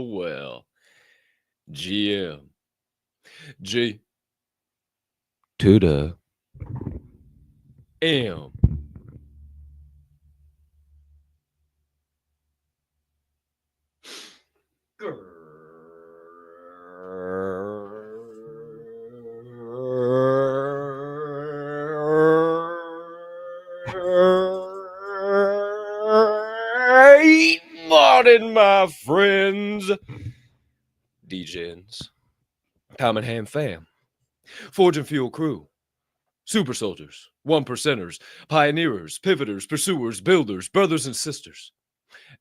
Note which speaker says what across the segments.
Speaker 1: Well. GM. G to the M. Great morning, my friends. DJs, Common Ham fam, Forge and Fuel crew, super soldiers, one percenters, pioneers, pivoters, pursuers, builders, brothers and sisters,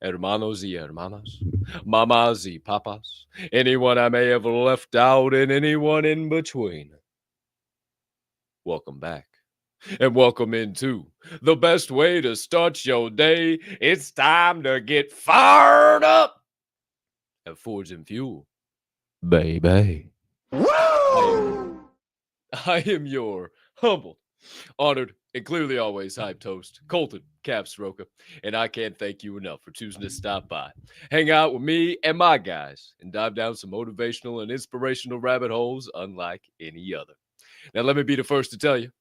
Speaker 1: hermanos y hermanas, mamas y papas, anyone I may have left out and anyone in between. Welcome back. And welcome into the best way to start your day. It's time to get fired up at Forge and Fuel, baby. Woo! I am your humble, honored, and clearly always hyped host, Colton Capp Swirl One, and I can't thank you enough for choosing to stop by, hang out with me and my guys, and dive down some motivational and inspirational rabbit holes unlike any other. Now, let me be the first to tell you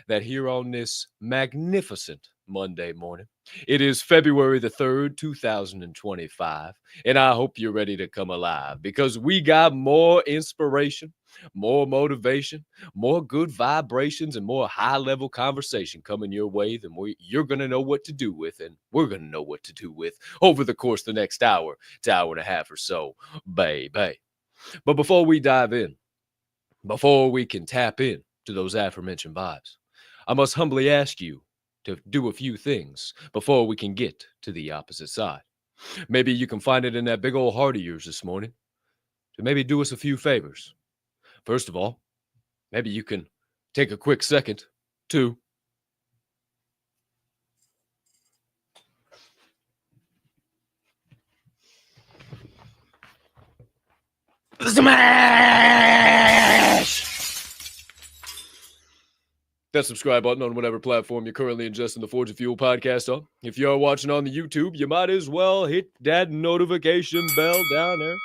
Speaker 1: that here on this magnificent Monday morning, it is February the 3rd, 2025, and I hope you're ready to come alive because we got more inspiration, more motivation, more good vibrations, and more high-level conversation coming your way than you're going to know what to do with, and we're going to know what to do with over the course of the next hour to hour and a half or so, baby. But before we dive in, before we can tap in to those aforementioned vibes, I must humbly ask you to do a few things before we can get to the opposite side. Maybe you can find it in that big old heart of yours this morning to maybe do us a few favors. First of all, maybe you can take a quick second to smash that subscribe button on whatever platform you're currently ingesting the Forge and Fuel podcast on. If you are watching on the YouTube, you might as well hit that notification bell down there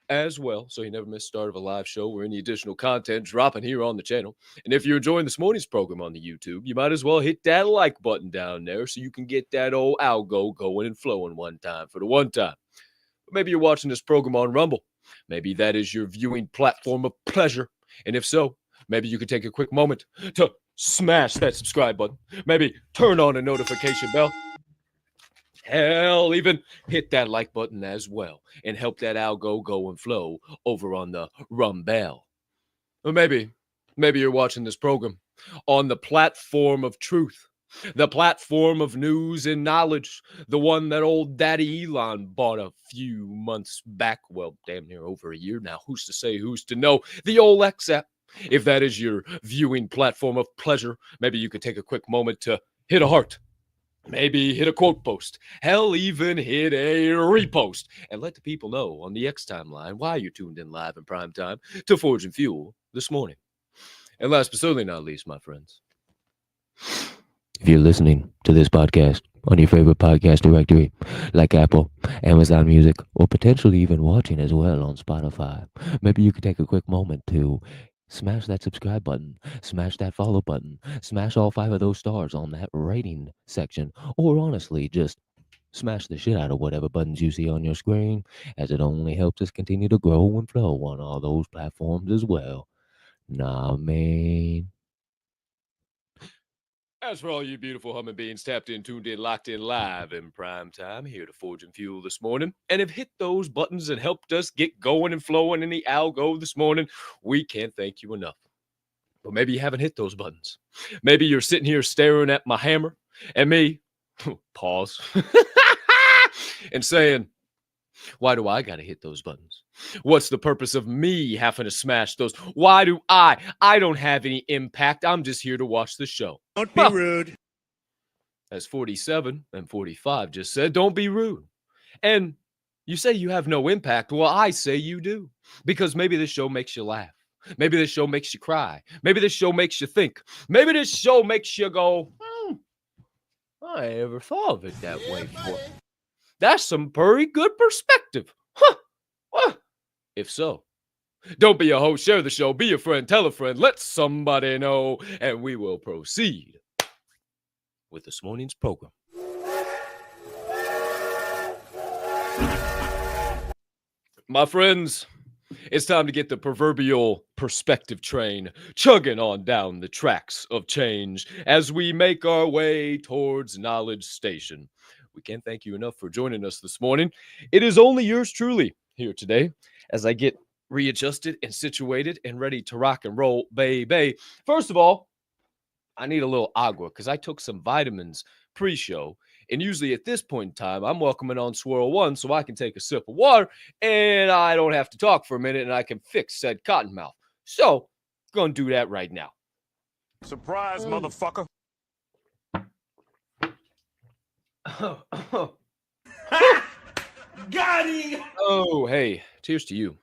Speaker 1: as well, so you never miss the start of a live show or any additional content dropping here on the channel. And if you're enjoying this morning's program on the YouTube, you might as well hit that like button down there so you can get that old algo going and flowing one time for the one time. But maybe you're watching this program on Rumble. Maybe that is your viewing platform of pleasure. And if so, maybe you could take a quick moment to smash that subscribe button. Maybe turn on a notification bell. Hell, even hit that like button as well and help that algo go and flow over on the Rumble. Or maybe you're watching this program on the platform of truth, the platform of news and knowledge, the one that old Daddy Elon bought a few months back. Well, damn near over a year now. Who's to say, who's to know? The old X app. If that is your viewing platform of pleasure, maybe you could take a quick moment to hit a heart. Maybe hit a quote post. Hell, even hit a repost. And let the people know on the X timeline why you tuned in live in prime time to Forge and Fuel this morning. And last but certainly not least, my friends, if you're listening to this podcast on your favorite podcast directory like Apple, Amazon Music, or potentially even watching as well on Spotify, maybe you could take a quick moment to smash that subscribe button, smash that follow button, smash all 5 of those stars on that rating section, or honestly, just smash the shit out of whatever buttons you see on your screen, as it only helps us continue to grow and flow on all those platforms as well. Nah, man. As for all you beautiful humming beings tapped in, tuned in, locked in live in prime time, here to Forge and Fuel this morning, and have hit those buttons and helped us get going and flowing in the algo this morning, we can't thank you enough. But maybe you haven't hit those buttons. Maybe you're sitting here staring at my hammer and me, pause, and saying, why do I got to hit those buttons? What's the purpose of me having to smash those? Why do I don't have any impact. I'm just here to watch the show.
Speaker 2: Don't be rude.
Speaker 1: As 47 and 45 just said, don't be rude. And you say you have no impact. Well, I say you do. Because maybe this show makes you laugh. Maybe this show makes you cry. Maybe this show makes you think. Maybe this show makes you go, I never thought of it that way before. That's some pretty good perspective. Huh. Huh. If so, don't be a host, share the show, be a friend, tell a friend, let somebody know, and we will proceed with this morning's program. My friends, it's time to get the proverbial perspective train chugging on down the tracks of change as we make our way towards Knowledge Station. We can't thank you enough for joining us this morning. It is only yours truly here today as I get readjusted and situated and ready to rock and roll, baby. First of all, I need a little agua because I took some vitamins pre-show. And usually at this point in time, I'm welcoming on Swirl One so I can take a sip of water and I don't have to talk for a minute and I can fix said cottonmouth. So, gonna do that right now.
Speaker 2: Surprise, motherfucker. Got him!
Speaker 1: Oh, hey, cheers to you.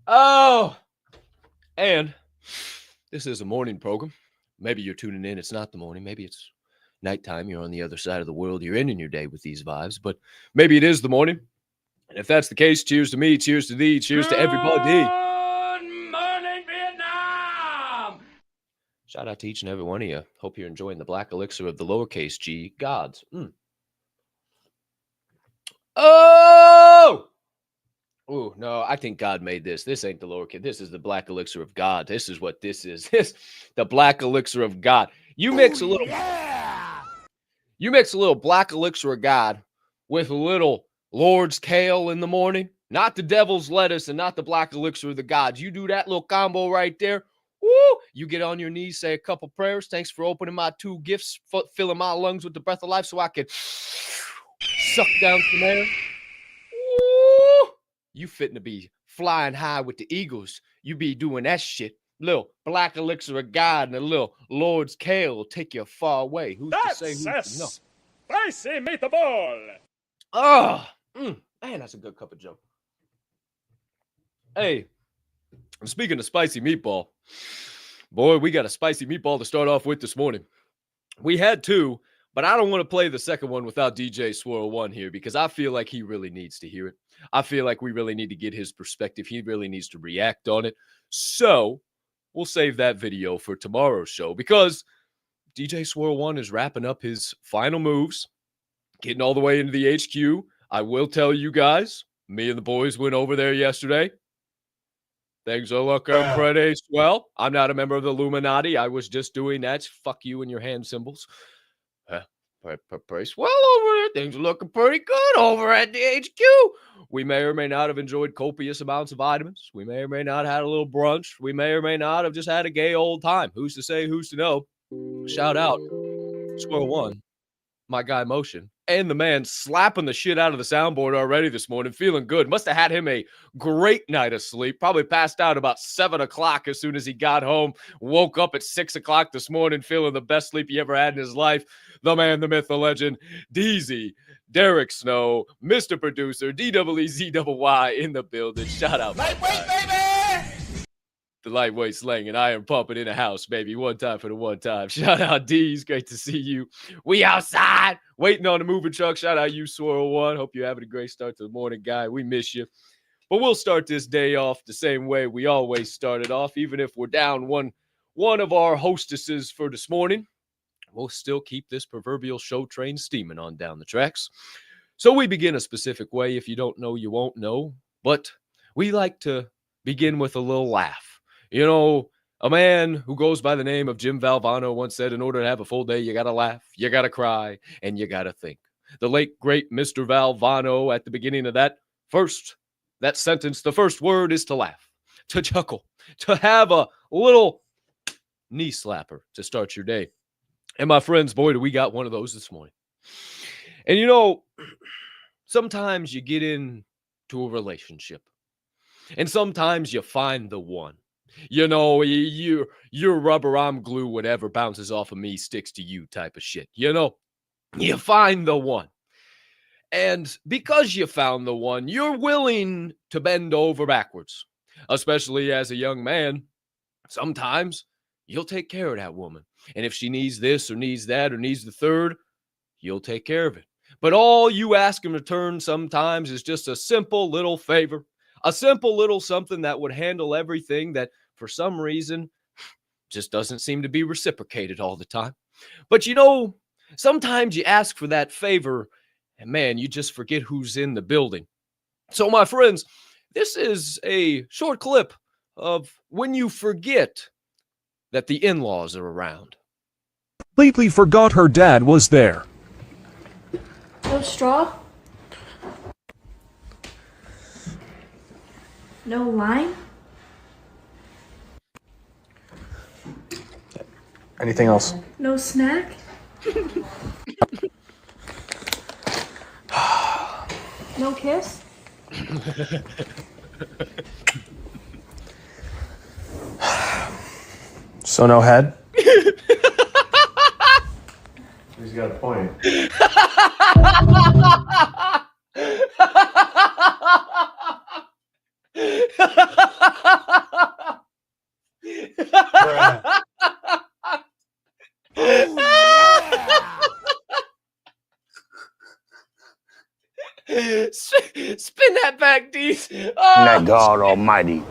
Speaker 1: Oh, and this is a morning program. Maybe you're tuning in. It's not the morning. Maybe it's nighttime. You're on the other side of the world. You're ending your day with these vibes. But maybe it is the morning. And if that's the case, cheers to me. Cheers to thee. Cheers to everybody.
Speaker 2: Good morning, Vietnam!
Speaker 1: Shout out to each and every one of you. Hope you're enjoying the black elixir of the lowercase g gods. Oh! Oh, no, I think God made this. This ain't the lowercase. This is the black elixir of God. This is what this is. This the black elixir of God. You mix a little black elixir of God with a little Lord's kale in the morning. Not the devil's lettuce and not the black elixir of the gods. You do that little combo right there. Woo! You get on your knees, say a couple prayers. Thanks for opening my two gifts, filling my lungs with the breath of life so I can suck down some air. Woo! You fitting to be flying high with the eagles. You be doing that shit. Little black elixir of God and a little Lord's kale will take you far away. Who's to say who's to know?
Speaker 2: Spicy meatball!
Speaker 1: Oh, man, that's a good cup of joe. Hey, speaking of spicy meatball, boy, we got a spicy meatball to start off with this morning. We had two, but I don't want to play the second one without DJ Swirl One here because I feel like he really needs to hear it. I feel like we really need to get his perspective. He really needs to react on it. So we'll save that video for tomorrow's show because DJ Swirl One is wrapping up his final moves, getting all the way into the HQ. I will tell you guys, me and the boys went over there yesterday. Things are looking pretty swell. I'm not a member of the Illuminati. I was just doing that. Fuck you and your hand symbols. Pretty swell over there. Things are looking pretty good over at the HQ. We may or may not have enjoyed copious amounts of vitamins. We may or may not have had a little brunch. We may or may not have just had a gay old time. Who's to say, who's to know? Shout out Squirrel One, my guy Motion, and the man slapping the shit out of the soundboard already this morning, feeling good. Must have had him a great night of sleep. Probably passed out about 7 o'clock as soon as he got home. Woke up at 6 o'clock this morning feeling the best sleep he ever had in his life. The man, the myth, the legend, DZ, Derek Snow, Mr. Producer, DWEZYY in the building. Shout out.
Speaker 2: Lightweight, baby!
Speaker 1: The lightweight slang and iron pumping in the house, baby. One time for the one time. Shout out D's. Great to see you. We outside waiting on the moving truck. Shout out you, Swirl One. Hope you're having a great start to the morning, guy. We miss you. But we'll start this day off the same way we always started off. Even if we're down one of our hostesses for this morning, we'll still keep this proverbial show train steaming on down the tracks. So we begin a specific way. If you don't know, you won't know. But we like to begin with a little laugh. You know, a man who goes by the name of Jim Valvano once said, in order to have a full day, you got to laugh, you got to cry, and you got to think. The late, great Mr. Valvano, at the beginning of that sentence, the first word is to laugh, to chuckle, to have a little knee slapper to start your day. And my friends, boy, do we got one of those this morning. And you know, sometimes you get into a relationship, and sometimes you find the one. You know, your rubber, I'm glue, whatever bounces off of me sticks to you type of shit. You know, you find the one. And because you found the one, you're willing to bend over backwards, especially as a young man. Sometimes you'll take care of that woman. And if she needs this or needs that or needs the third, you'll take care of it. But all you ask in return sometimes is just a simple little favor, a simple little something that would handle everything that for some reason just doesn't seem to be reciprocated all the time. But sometimes you ask for that favor and man, you just forget who's in the building. So, my friends, this is a short clip of when you forget that the in-laws are around.
Speaker 3: Completely forgot her dad was there.
Speaker 4: No straw? No lime?
Speaker 5: Anything else?
Speaker 4: No snack? No kiss?
Speaker 5: So no head? He's got a point.
Speaker 1: Spin that back, Deez.
Speaker 6: That God Almighty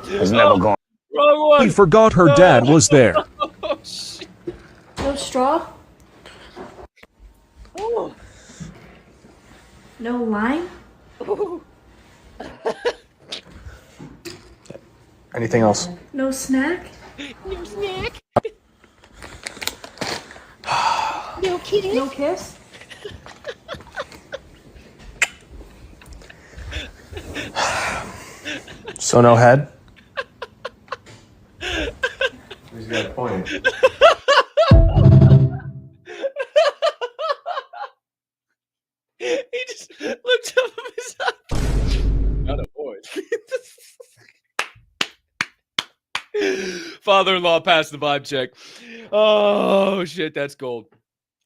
Speaker 6: has never gone.
Speaker 1: Wrong one.
Speaker 3: He forgot her dad was there.
Speaker 1: Oh, shit.
Speaker 4: No straw?
Speaker 1: Oh.
Speaker 4: No lime?
Speaker 5: Anything else?
Speaker 4: No snack?
Speaker 1: No snack.
Speaker 4: No kiss? No kiss?
Speaker 5: So no head? He's got a point.
Speaker 1: He just looked up at his eye. Not a point. Father-in-law passed the vibe check. Oh, shit, that's gold.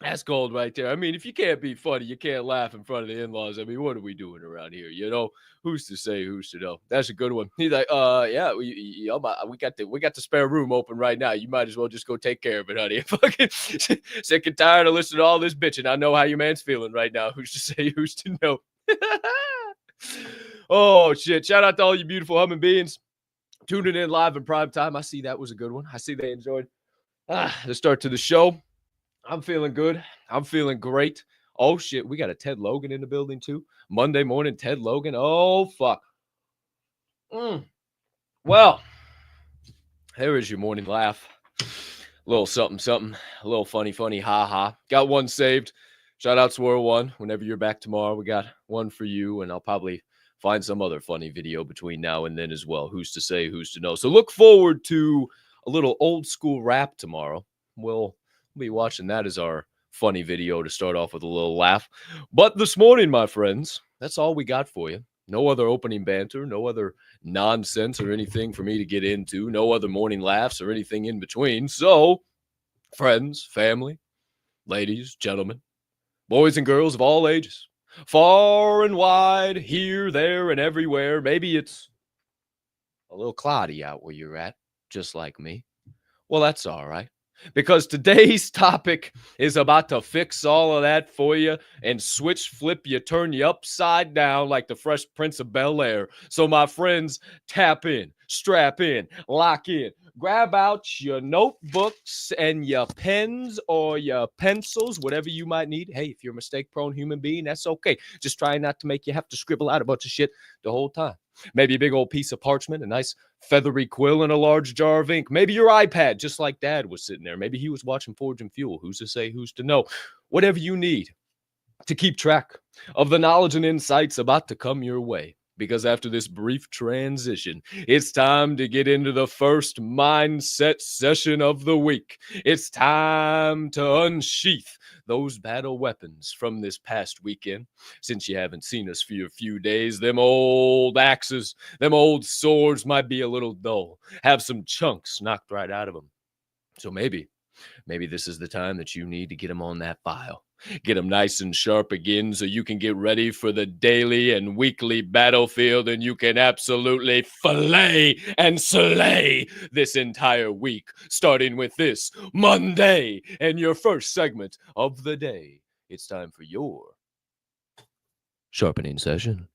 Speaker 1: That's gold right there. I mean, if you can't be funny, you can't laugh in front of the in-laws. I mean, what are we doing around here? Who's to say, who's to know? That's a good one. He's like, yeah, we got the spare room open right now. You might as well just go take care of it, honey. Fucking sick and tired of listening to all this bitching. I know how your man's feeling right now. Who's to say, who's to know? Oh shit! Shout out to all you beautiful humming beings tuning in live in prime time. I see that was a good one. I see they enjoyed the start to the show. I'm feeling good. I'm feeling great. Oh, shit. We got a Ted Logan in the building, too. Monday morning, Ted Logan. Oh, fuck. Well, there is your morning laugh. A little something, something. A little funny, ha-ha. Got one saved. Shout out Swirl One. Whenever you're back tomorrow, we got one for you, and I'll probably find some other funny video between now and then as well. Who's to say, who's to know? So look forward to a little old school rap tomorrow. We'll be watching that as our funny video to start off with a little laugh. But this morning, my friends, that's all we got for you. No other opening banter, no other nonsense or anything for me to get into, no other morning laughs or anything in between. So, friends, family, ladies, gentlemen, boys and girls of all ages, far and wide, here, there, and everywhere. Maybe it's a little cloudy out where you're at, just like me. Well, that's all right. Because today's topic is about to fix all of that for you and flip you, turn you upside down like the Fresh Prince of Bel-Air. So my friends, tap in, strap in, lock in, grab out your notebooks and your pens or your pencils, whatever you might need. Hey, if you're a mistake-prone human being, that's okay. Just try not to make you have to scribble out a bunch of shit the whole time. Maybe a big old piece of parchment, a nice feathery quill, and a large jar of ink. Maybe your iPad, just like Dad was sitting there. Maybe he was watching Forge and Fuel. Who's to say, who's to know? Whatever you need to keep track of the knowledge and insights about to come your way. Because after this brief transition, it's time to get into the first mindset session of the week. It's time to unsheath those battle weapons from this past weekend. Since you haven't seen us for a few days, them old axes, them old swords might be a little dull. Have some chunks knocked right out of them. So maybe this is the time that you need to get them on that file. Get them nice and sharp again so you can get ready for the daily and weekly battlefield and you can absolutely fillet and slay this entire week, starting with this Monday and your first segment of the day it's time for your sharpening session.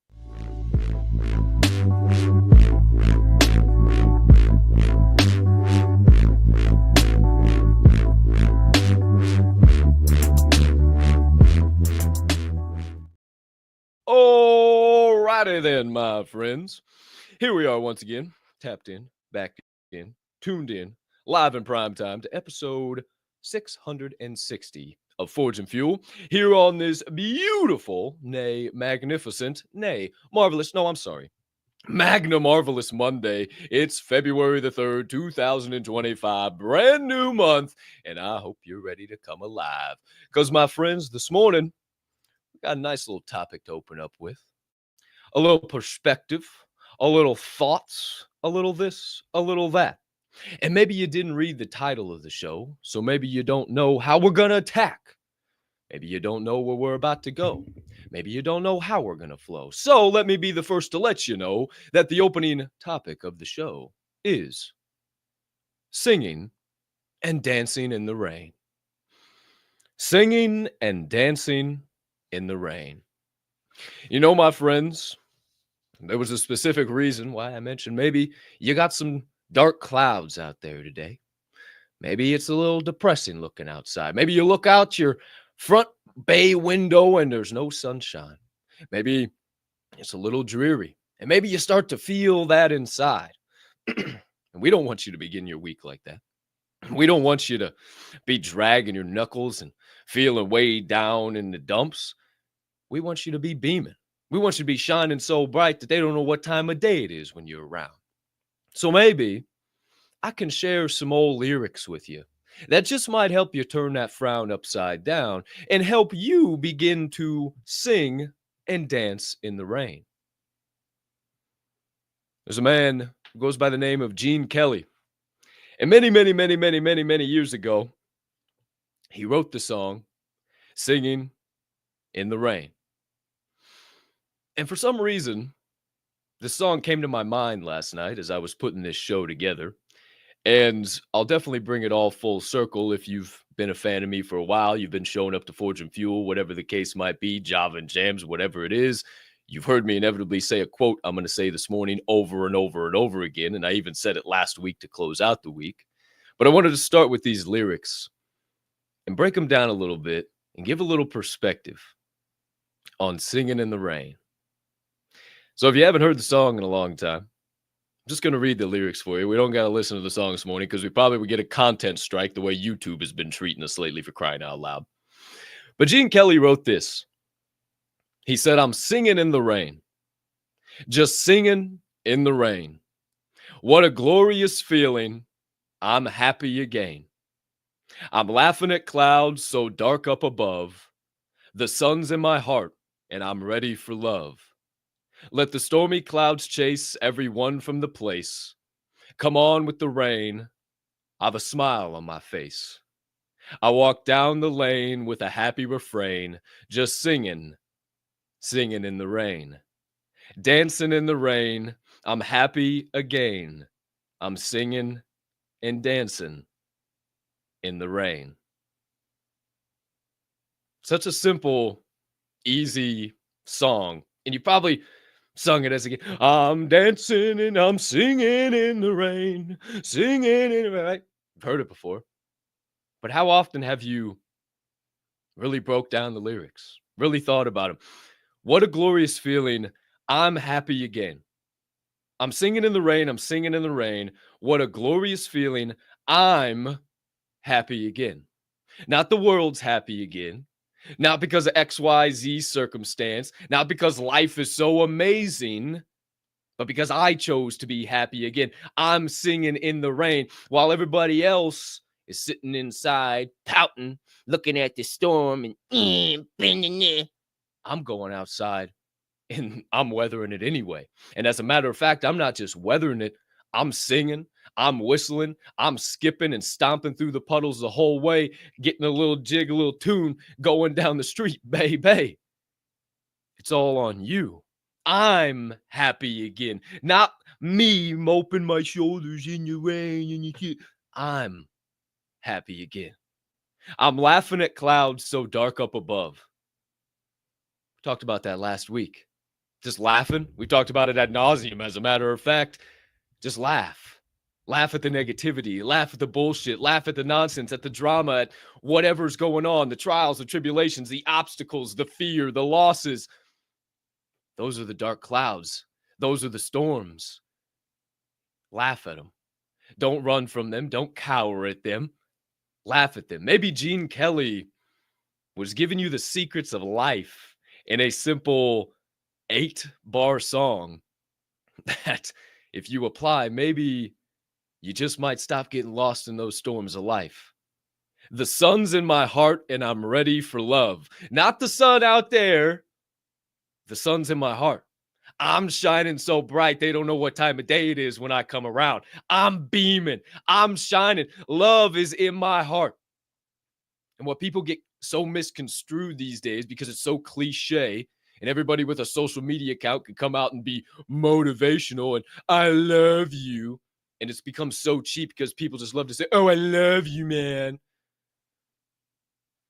Speaker 1: Alrighty then, my friends. Here we are once again, tapped in, back in, tuned in, live in prime time to episode 660 of Forge and Fuel, here on this beautiful, nay, magnificent, nay, marvelous, no, I'm sorry, Magna Marvelous Monday. It's February the 3rd, 2025, brand new month, and I hope you're ready to come alive. Because, my friends, this morning, we got a nice little topic to open up with. A little perspective, a little thoughts, a little this, a little that. And maybe you didn't read the title of the show, so maybe you don't know how we're going to attack. Maybe you don't know where we're about to go. Maybe you don't know how we're going to flow. So let me be the first to let you know that the opening topic of the show is singing and dancing in the rain. Singing and dancing in the rain. You know, my friends, there was a specific reason why I mentioned maybe you got some dark clouds out there today. Maybe it's a little depressing looking outside. Maybe you look out your front bay window and there's no sunshine. Maybe it's a little dreary. And maybe you start to feel that inside. And we don't want you to begin your week like that. We don't want you to be dragging your knuckles and feeling way down in the dumps. We want you to be beaming. We want you to be shining so bright that they don't know what time of day it is when you're around. So maybe I can share some old lyrics with you that just might help you turn that frown upside down and help you begin to sing and dance in the rain. There's a man who goes by the name of Gene Kelly. And many years ago, he wrote the song, Singing in the Rain. And for some reason, the song came to my mind last night as I was putting this show together. And I'll definitely bring it all full circle. If you've been a fan of me for a while, you've been showing up to Forge and Fuel, whatever the case might be, Java and Jams, whatever it is. You've heard me inevitably say a quote I'm going to say this morning over and over and over again. And I even said it last week to close out the week. But I wanted to start with these lyrics and break them down a little bit and give a little perspective on singing in the rain. So if you haven't heard the song in a long time, I'm just going to read the lyrics for you. We don't got to listen to the song this morning because we probably would get a content strike the way YouTube has been treating us lately, for crying out loud. But Gene Kelly wrote this. He said, I'm singing in the rain. Just singing in the rain. What a glorious feeling. I'm happy again. I'm laughing at clouds so dark up above. The sun's in my heart and I'm ready for love. Let the stormy clouds chase everyone from the place. Come on with the rain. I've a smile on my face. I walk down the lane with a happy refrain, just singing, singing in the rain. Dancing in the rain, I'm happy again. I'm singing and dancing in the rain. Such a simple, easy song. And you probably sung it as a kid. I'm dancing and I'm singing in the rain, singing in the rain. I've heard it before. But how often have you really broke down the lyrics, really thought about them? What a glorious feeling. I'm happy again. I'm singing in the rain. I'm singing in the rain. What a glorious feeling. I'm happy again. Not the world's happy again. Not because of XYZ circumstance. Not because life is so amazing. But because I chose to be happy again. I'm singing in the rain while everybody else is sitting inside, pouting, looking at the storm, and I'm going outside and I'm weathering it anyway. And as a matter of fact, I'm not just weathering it, I'm singing, I'm whistling, I'm skipping and stomping through the puddles the whole way, getting a little jig, a little tune going down the street, baby. It's all on you. I'm happy again, not me moping my shoulders in the rain and you. I'm happy again. I'm laughing at clouds so dark up above. We talked about that last week. Just laughing. We talked about it ad nauseum, as a matter of fact. Just laugh. Laugh at the negativity. Laugh at the bullshit. Laugh at the nonsense, at the drama, at whatever's going on, the trials, the tribulations, the obstacles, the fear, the losses. Those are the dark clouds. Those are the storms. Laugh at them. Don't run from them. Don't cower at them. Laugh at them. Maybe Gene Kelly was giving you the secrets of life in a simple 8-bar song that, if you apply, maybe you just might stop getting lost in those storms of life. The sun's in my heart and I'm ready for love. Not the sun out there. The sun's in my heart. I'm shining so bright, they don't know what time of day it is when I come around. I'm beaming. I'm shining. Love is in my heart. And what people get so misconstrued these days, because it's so cliche, and everybody with a social media account can come out and be motivational and I love you. And it's become so cheap because people just love to say, oh, I love you, man.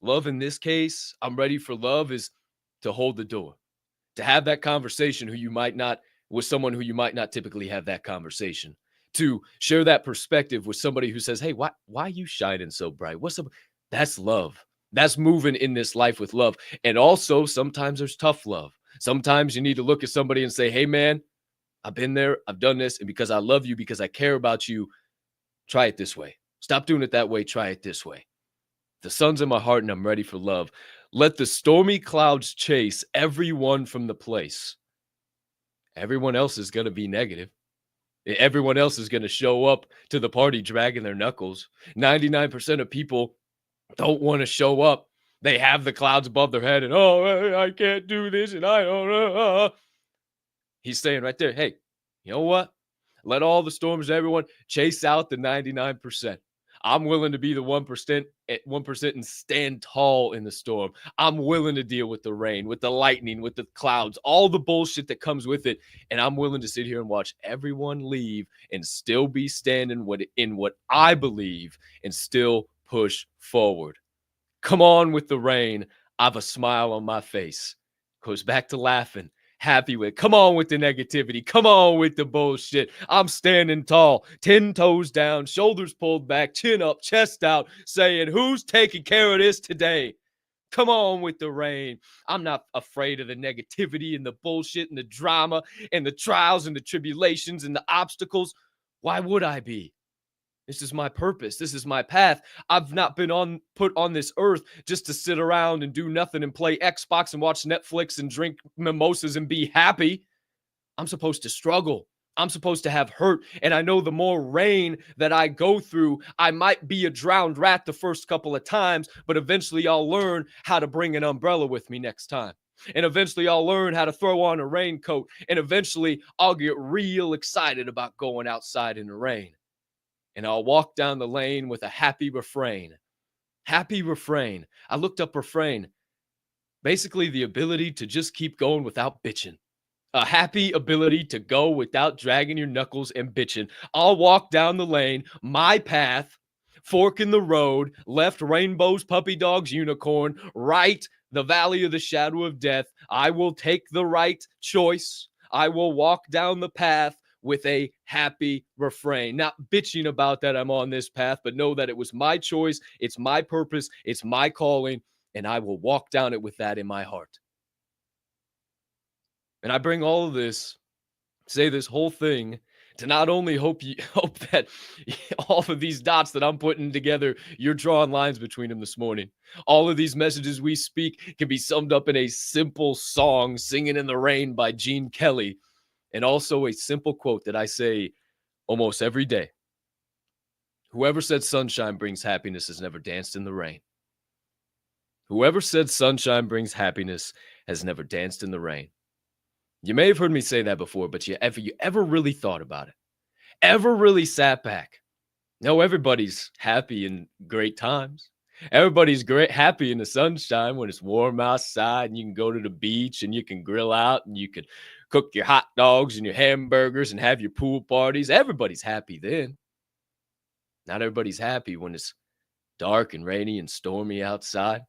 Speaker 1: Love in this case, I'm ready for love, is to hold the door. To have that conversation with someone who you might not typically have that conversation. To share that perspective with somebody who says, hey, why are you shining so bright? What's up? That's love. That's moving in this life with love. And also, sometimes there's tough love. Sometimes you need to look at somebody and say, hey, man, I've been there. I've done this. And because I love you, because I care about you, try it this way. Stop doing it that way. Try it this way. The sun's in my heart and I'm ready for love. Let the stormy clouds chase everyone from the place. Everyone else is going to be negative. Everyone else is going to show up to the party dragging their knuckles. 99% of people don't want to show up. They have the clouds above their head and, oh, I can't do this and I don't know. He's saying right there, hey, you know what? Let all the storms, everyone, chase out the 99%. I'm willing to be the 1% and stand tall in the storm. I'm willing to deal with the rain, with the lightning, with the clouds, all the bullshit that comes with it. And I'm willing to sit here and watch everyone leave and still be standing in what I believe and still push forward. Come on with the rain. I have a smile on my face. Goes back to laughing. Happy with. Come on with the negativity. Come on with the bullshit. I'm standing tall, 10 toes down, shoulders pulled back, chin up, chest out, saying, who's taking care of this today? Come on with the rain. I'm not afraid of the negativity and the bullshit and the drama and the trials and the tribulations and the obstacles. Why would I be? This is my purpose. This is my path. I've not been put on this earth just to sit around and do nothing and play Xbox and watch Netflix and drink mimosas and be happy. I'm supposed to struggle. I'm supposed to have hurt. And I know the more rain that I go through, I might be a drowned rat the first couple of times, but eventually I'll learn how to bring an umbrella with me next time. And eventually I'll learn how to throw on a raincoat. And eventually I'll get real excited about going outside in the rain. And I'll walk down the lane with a happy refrain. Happy refrain. I looked up refrain. Basically, the ability to just keep going without bitching. A happy ability to go without dragging your knuckles and bitching. I'll walk down the lane, my path, fork in the road, left rainbows, puppy dogs, unicorn, right the valley of the shadow of death. I will take the right choice. I will walk down the path with a happy refrain. Not bitching about that I'm on this path, but know that it was my choice, it's my purpose, it's my calling, and I will walk down it with that in my heart. And I bring all of this, say this whole thing, to not only hope that all of these dots that I'm putting together, you're drawing lines between them this morning. All of these messages we speak can be summed up in a simple song, Singing in the Rain by Gene Kelly. And also a simple quote that I say almost every day. Whoever said sunshine brings happiness has never danced in the rain. Whoever said sunshine brings happiness has never danced in the rain. You may have heard me say that before, but you ever really thought about it? Ever really sat back? No, everybody's happy in great times. Everybody's happy in the sunshine when it's warm outside and you can go to the beach and you can grill out and you can cook your hot dogs and your hamburgers and have your pool parties. Everybody's happy then. Not everybody's happy when it's dark and rainy and stormy outside,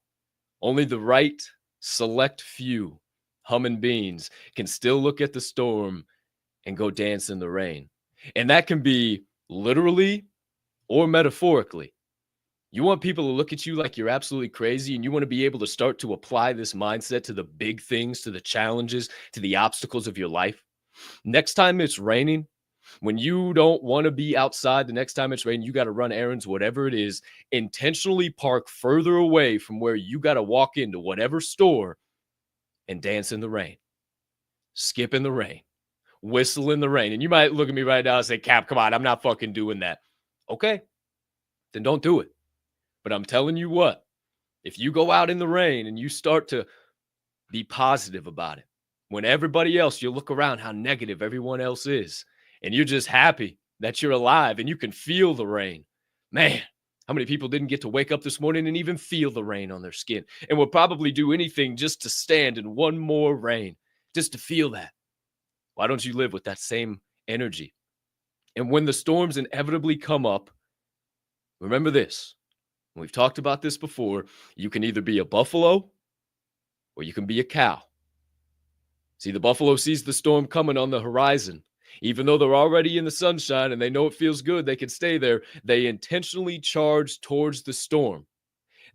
Speaker 1: only the right select few humming beings can still look at the storm and go dance in the rain. And that can be literally or metaphorically. You want people to look at you like you're absolutely crazy, and you want to be able to start to apply this mindset to the big things, to the challenges, to the obstacles of your life. Next time it's raining, when you don't want to be outside, the next time it's raining, you got to run errands, whatever it is, intentionally park further away from where you got to walk into whatever store and dance in the rain, skip in the rain, whistle in the rain. And you might look at me right now and say, Cap, come on, I'm not fucking doing that. Okay, then don't do it. But I'm telling you what, if you go out in the rain and you start to be positive about it, when everybody else, you look around how negative everyone else is, and you're just happy that you're alive and you can feel the rain. Man, how many people didn't get to wake up this morning and even feel the rain on their skin and would probably do anything just to stand in one more rain, just to feel that? Why don't you live with that same energy? And when the storms inevitably come up, remember this. We've talked about this before. You can either be a buffalo or you can be a cow. See, the buffalo sees the storm coming on the horizon. Even though they're already in the sunshine and they know it feels good, they can stay there. They intentionally charge towards the storm.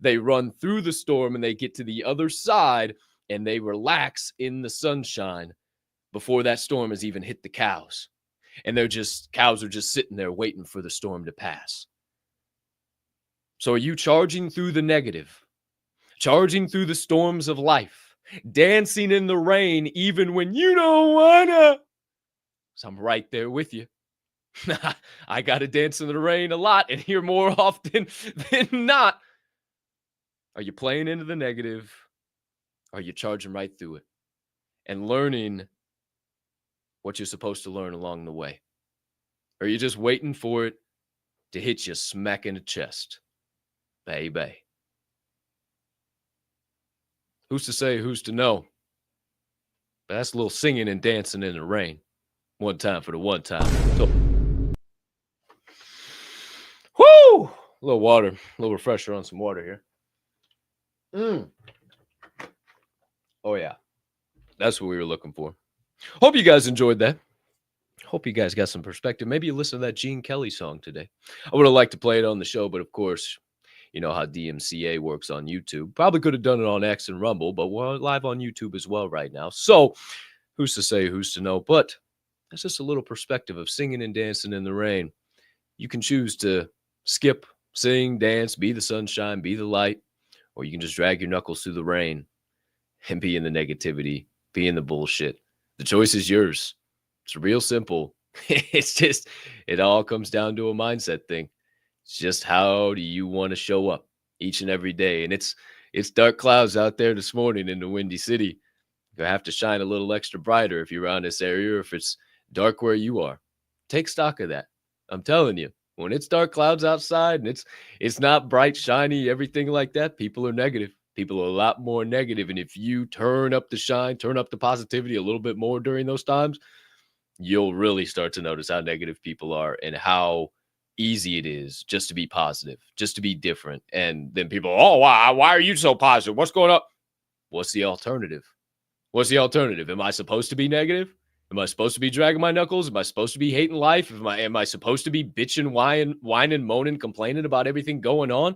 Speaker 1: They run through the storm and they get to the other side and they relax in the sunshine before that storm has even hit the cows. And cows are just sitting there waiting for the storm to pass. So are you charging through the negative, charging through the storms of life, dancing in the rain even when you don't wanna? So I'm right there with you. I got to dance in the rain a lot and here more often than not. Are you playing into the negative? Or are you charging right through it and learning what you're supposed to learn along the way? Or are you just waiting for it to hit you smack in the chest? Baby. Who's to say, who's to know? But that's a little singing and dancing in the rain. One time for the one time. So, whoo! A little water, a little refresher on some water here. Oh, yeah. That's what we were looking for. Hope you guys enjoyed that. Hope you guys got some perspective. Maybe you listened to that Gene Kelly song today. I would have liked to play it on the show, but of course, you know how DMCA works on YouTube. Probably could have done it on X and Rumble, but we're live on YouTube as well right now. So, who's to say, who's to know? But that's just a little perspective of singing and dancing in the rain. You can choose to skip, sing, dance, be the sunshine, be the light, or you can just drag your knuckles through the rain and be in the negativity, be in the bullshit. The choice is yours. It's real simple. It's just, it all comes down to a mindset thing. It's just how do you want to show up each and every day? And it's dark clouds out there this morning in the Windy City. You have to shine a little extra brighter if you're around this area, or if it's dark where you are. Take stock of that. I'm telling you, when it's dark clouds outside and it's not bright, shiny, everything like that, people are negative. People are a lot more negative. And if you turn up the shine, turn up the positivity a little bit more during those times, you'll really start to notice how negative people are and how easy it is just to be positive, just to be different. And then people, oh, why are you so positive? What's going on? What's the alternative? What's the alternative? Am I supposed to be negative? Am I supposed to be dragging my knuckles? Am I supposed to be hating life? Am I supposed to be bitching, whining, moaning, complaining about everything going on?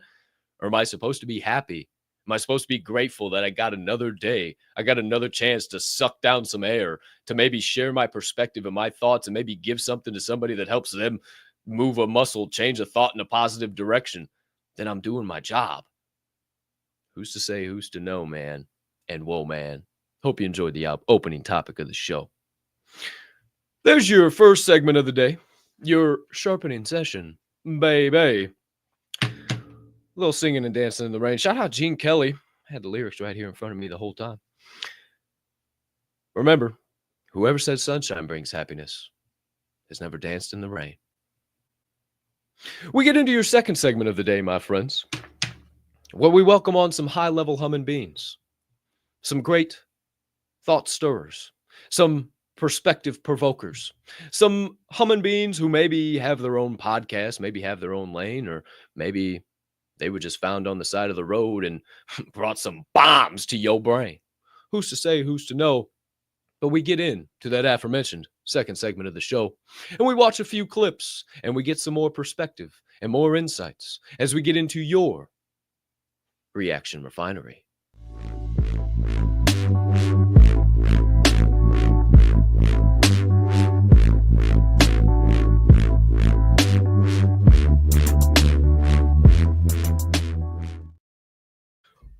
Speaker 1: Or am I supposed to be happy? Am I supposed to be grateful that I got another day? I got another chance to suck down some air, to maybe share my perspective and my thoughts and maybe give something to somebody that helps them move a muscle, change a thought in a positive direction. Then I'm doing my job. Who's to say, who's to know, man? And whoa, man. Hope you enjoyed the opening topic of the show. There's your first segment of the day, your sharpening session, baby. A little singing and dancing in the rain. Shout out Gene Kelly. I had the lyrics right here in front of me the whole time. Remember, whoever said sunshine brings happiness has never danced in the rain. We get into your second segment of the day, my friends, where we welcome on some high-level humming beans, some great thought stirrers, some perspective provokers, some humming beans who maybe have their own podcast, maybe have their own lane, or maybe They were just found on the side of the road and brought some bombs to your brain. Who's to say, who's to know? But we get into that aforementioned second segment of the show, and we watch a few clips, and we get some more perspective and more insights as we get into your reaction refinery.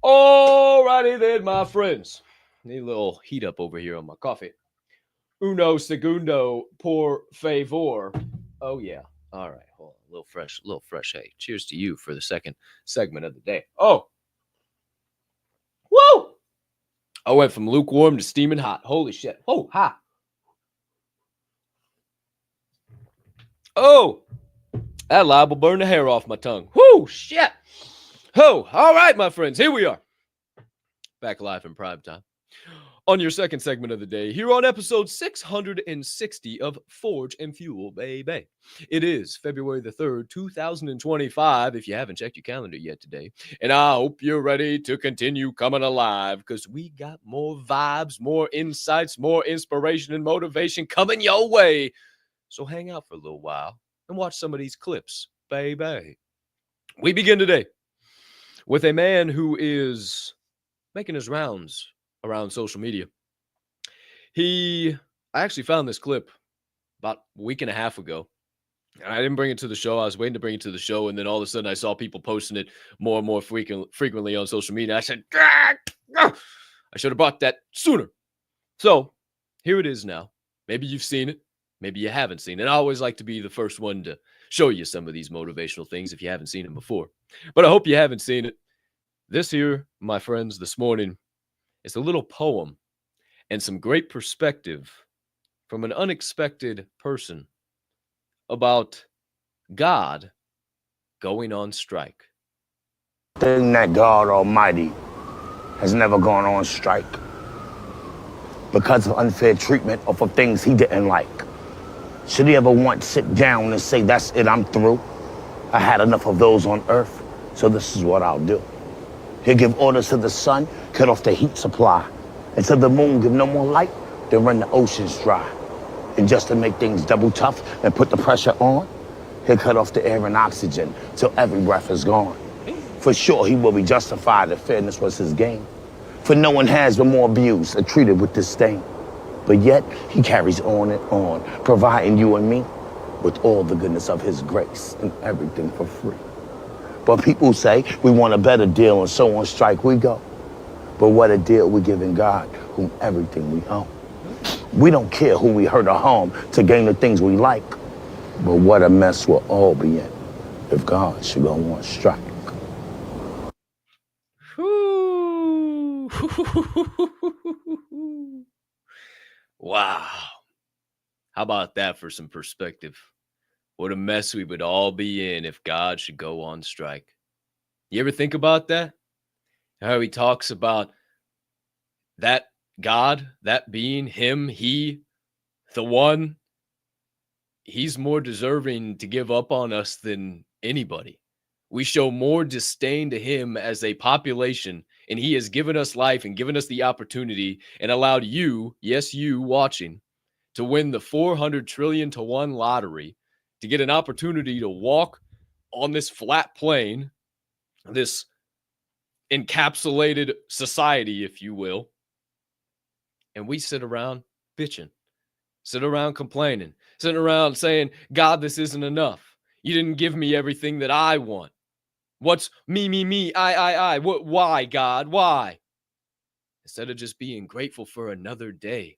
Speaker 1: Alrighty then, my friends. Need a little heat up over here on my coffee. Uno segundo, por favor. Oh yeah. All right. Hold on. A little fresh. Hey, cheers to you for the second segment of the day. Oh. Woo! I went from lukewarm to steaming hot. Holy shit. Oh, hot. Oh. That live will burn the hair off my tongue. Whoo, shit. Oh, all right, my friends. Here we are. Back live in prime time. On your second segment of the day, here on episode 660 of Forge and Fuel, baby. It is February the 3rd, 2025, if you haven't checked your calendar yet today. And I hope you're ready to continue coming alive, because we got more vibes, more insights, more inspiration and motivation coming your way. So hang out for a little while and watch some of these clips, baby. We begin today with a man who is making his rounds around social media. I actually found this clip about a week and a half ago. And I didn't bring it to the show. I was waiting to bring it to the show. And then all of a sudden I saw people posting it more and more frequently on social media. I said, I should have brought that sooner. So here it is now. Maybe you've seen it. Maybe you haven't seen it. I always like to be the first one to show you some of these motivational things if you haven't seen them before. But I hope you haven't seen it. This here, my friends, this morning, it's a little poem and some great perspective from an unexpected person about God going on strike.
Speaker 6: Thing that God Almighty has never gone on strike because of unfair treatment or for things he didn't like. Should he ever once sit down and say, that's it, I'm through? I had enough of those on earth, so this is what I'll do. He'll give orders to the sun, cut off the heat supply. And to the moon, give no more light, then run the oceans dry. And just to make things double tough and put the pressure on, he'll cut off the air and oxygen till every breath is gone. For sure, he will be justified if fairness was his game. For no one has been more abused or treated with disdain. But yet, he carries on and on, providing you and me with all the goodness of his grace and everything for free. But people say we want a better deal, and so on strike we go. But what a deal we're giving God, whom everything we own. We don't care who we hurt or harm to gain the things we like. But what a mess we'll all be in if God should go on strike.
Speaker 1: Wow. How about that for some perspective? What a mess we would all be in if God should go on strike. You ever think about that? How he talks about that God, that being, him, he, the one. He's more deserving to give up on us than anybody. We show more disdain to him as a population, and he has given us life and given us the opportunity and allowed you, yes, you watching, to win the 400 trillion to 1 lottery, to get an opportunity to walk on this flat plane, this encapsulated society, if you will. And we sit around bitching, sit around complaining, sitting around saying, God, this isn't enough. You didn't give me everything that I want. What's me, I? What? Why, God? Why? Instead of just being grateful for another day.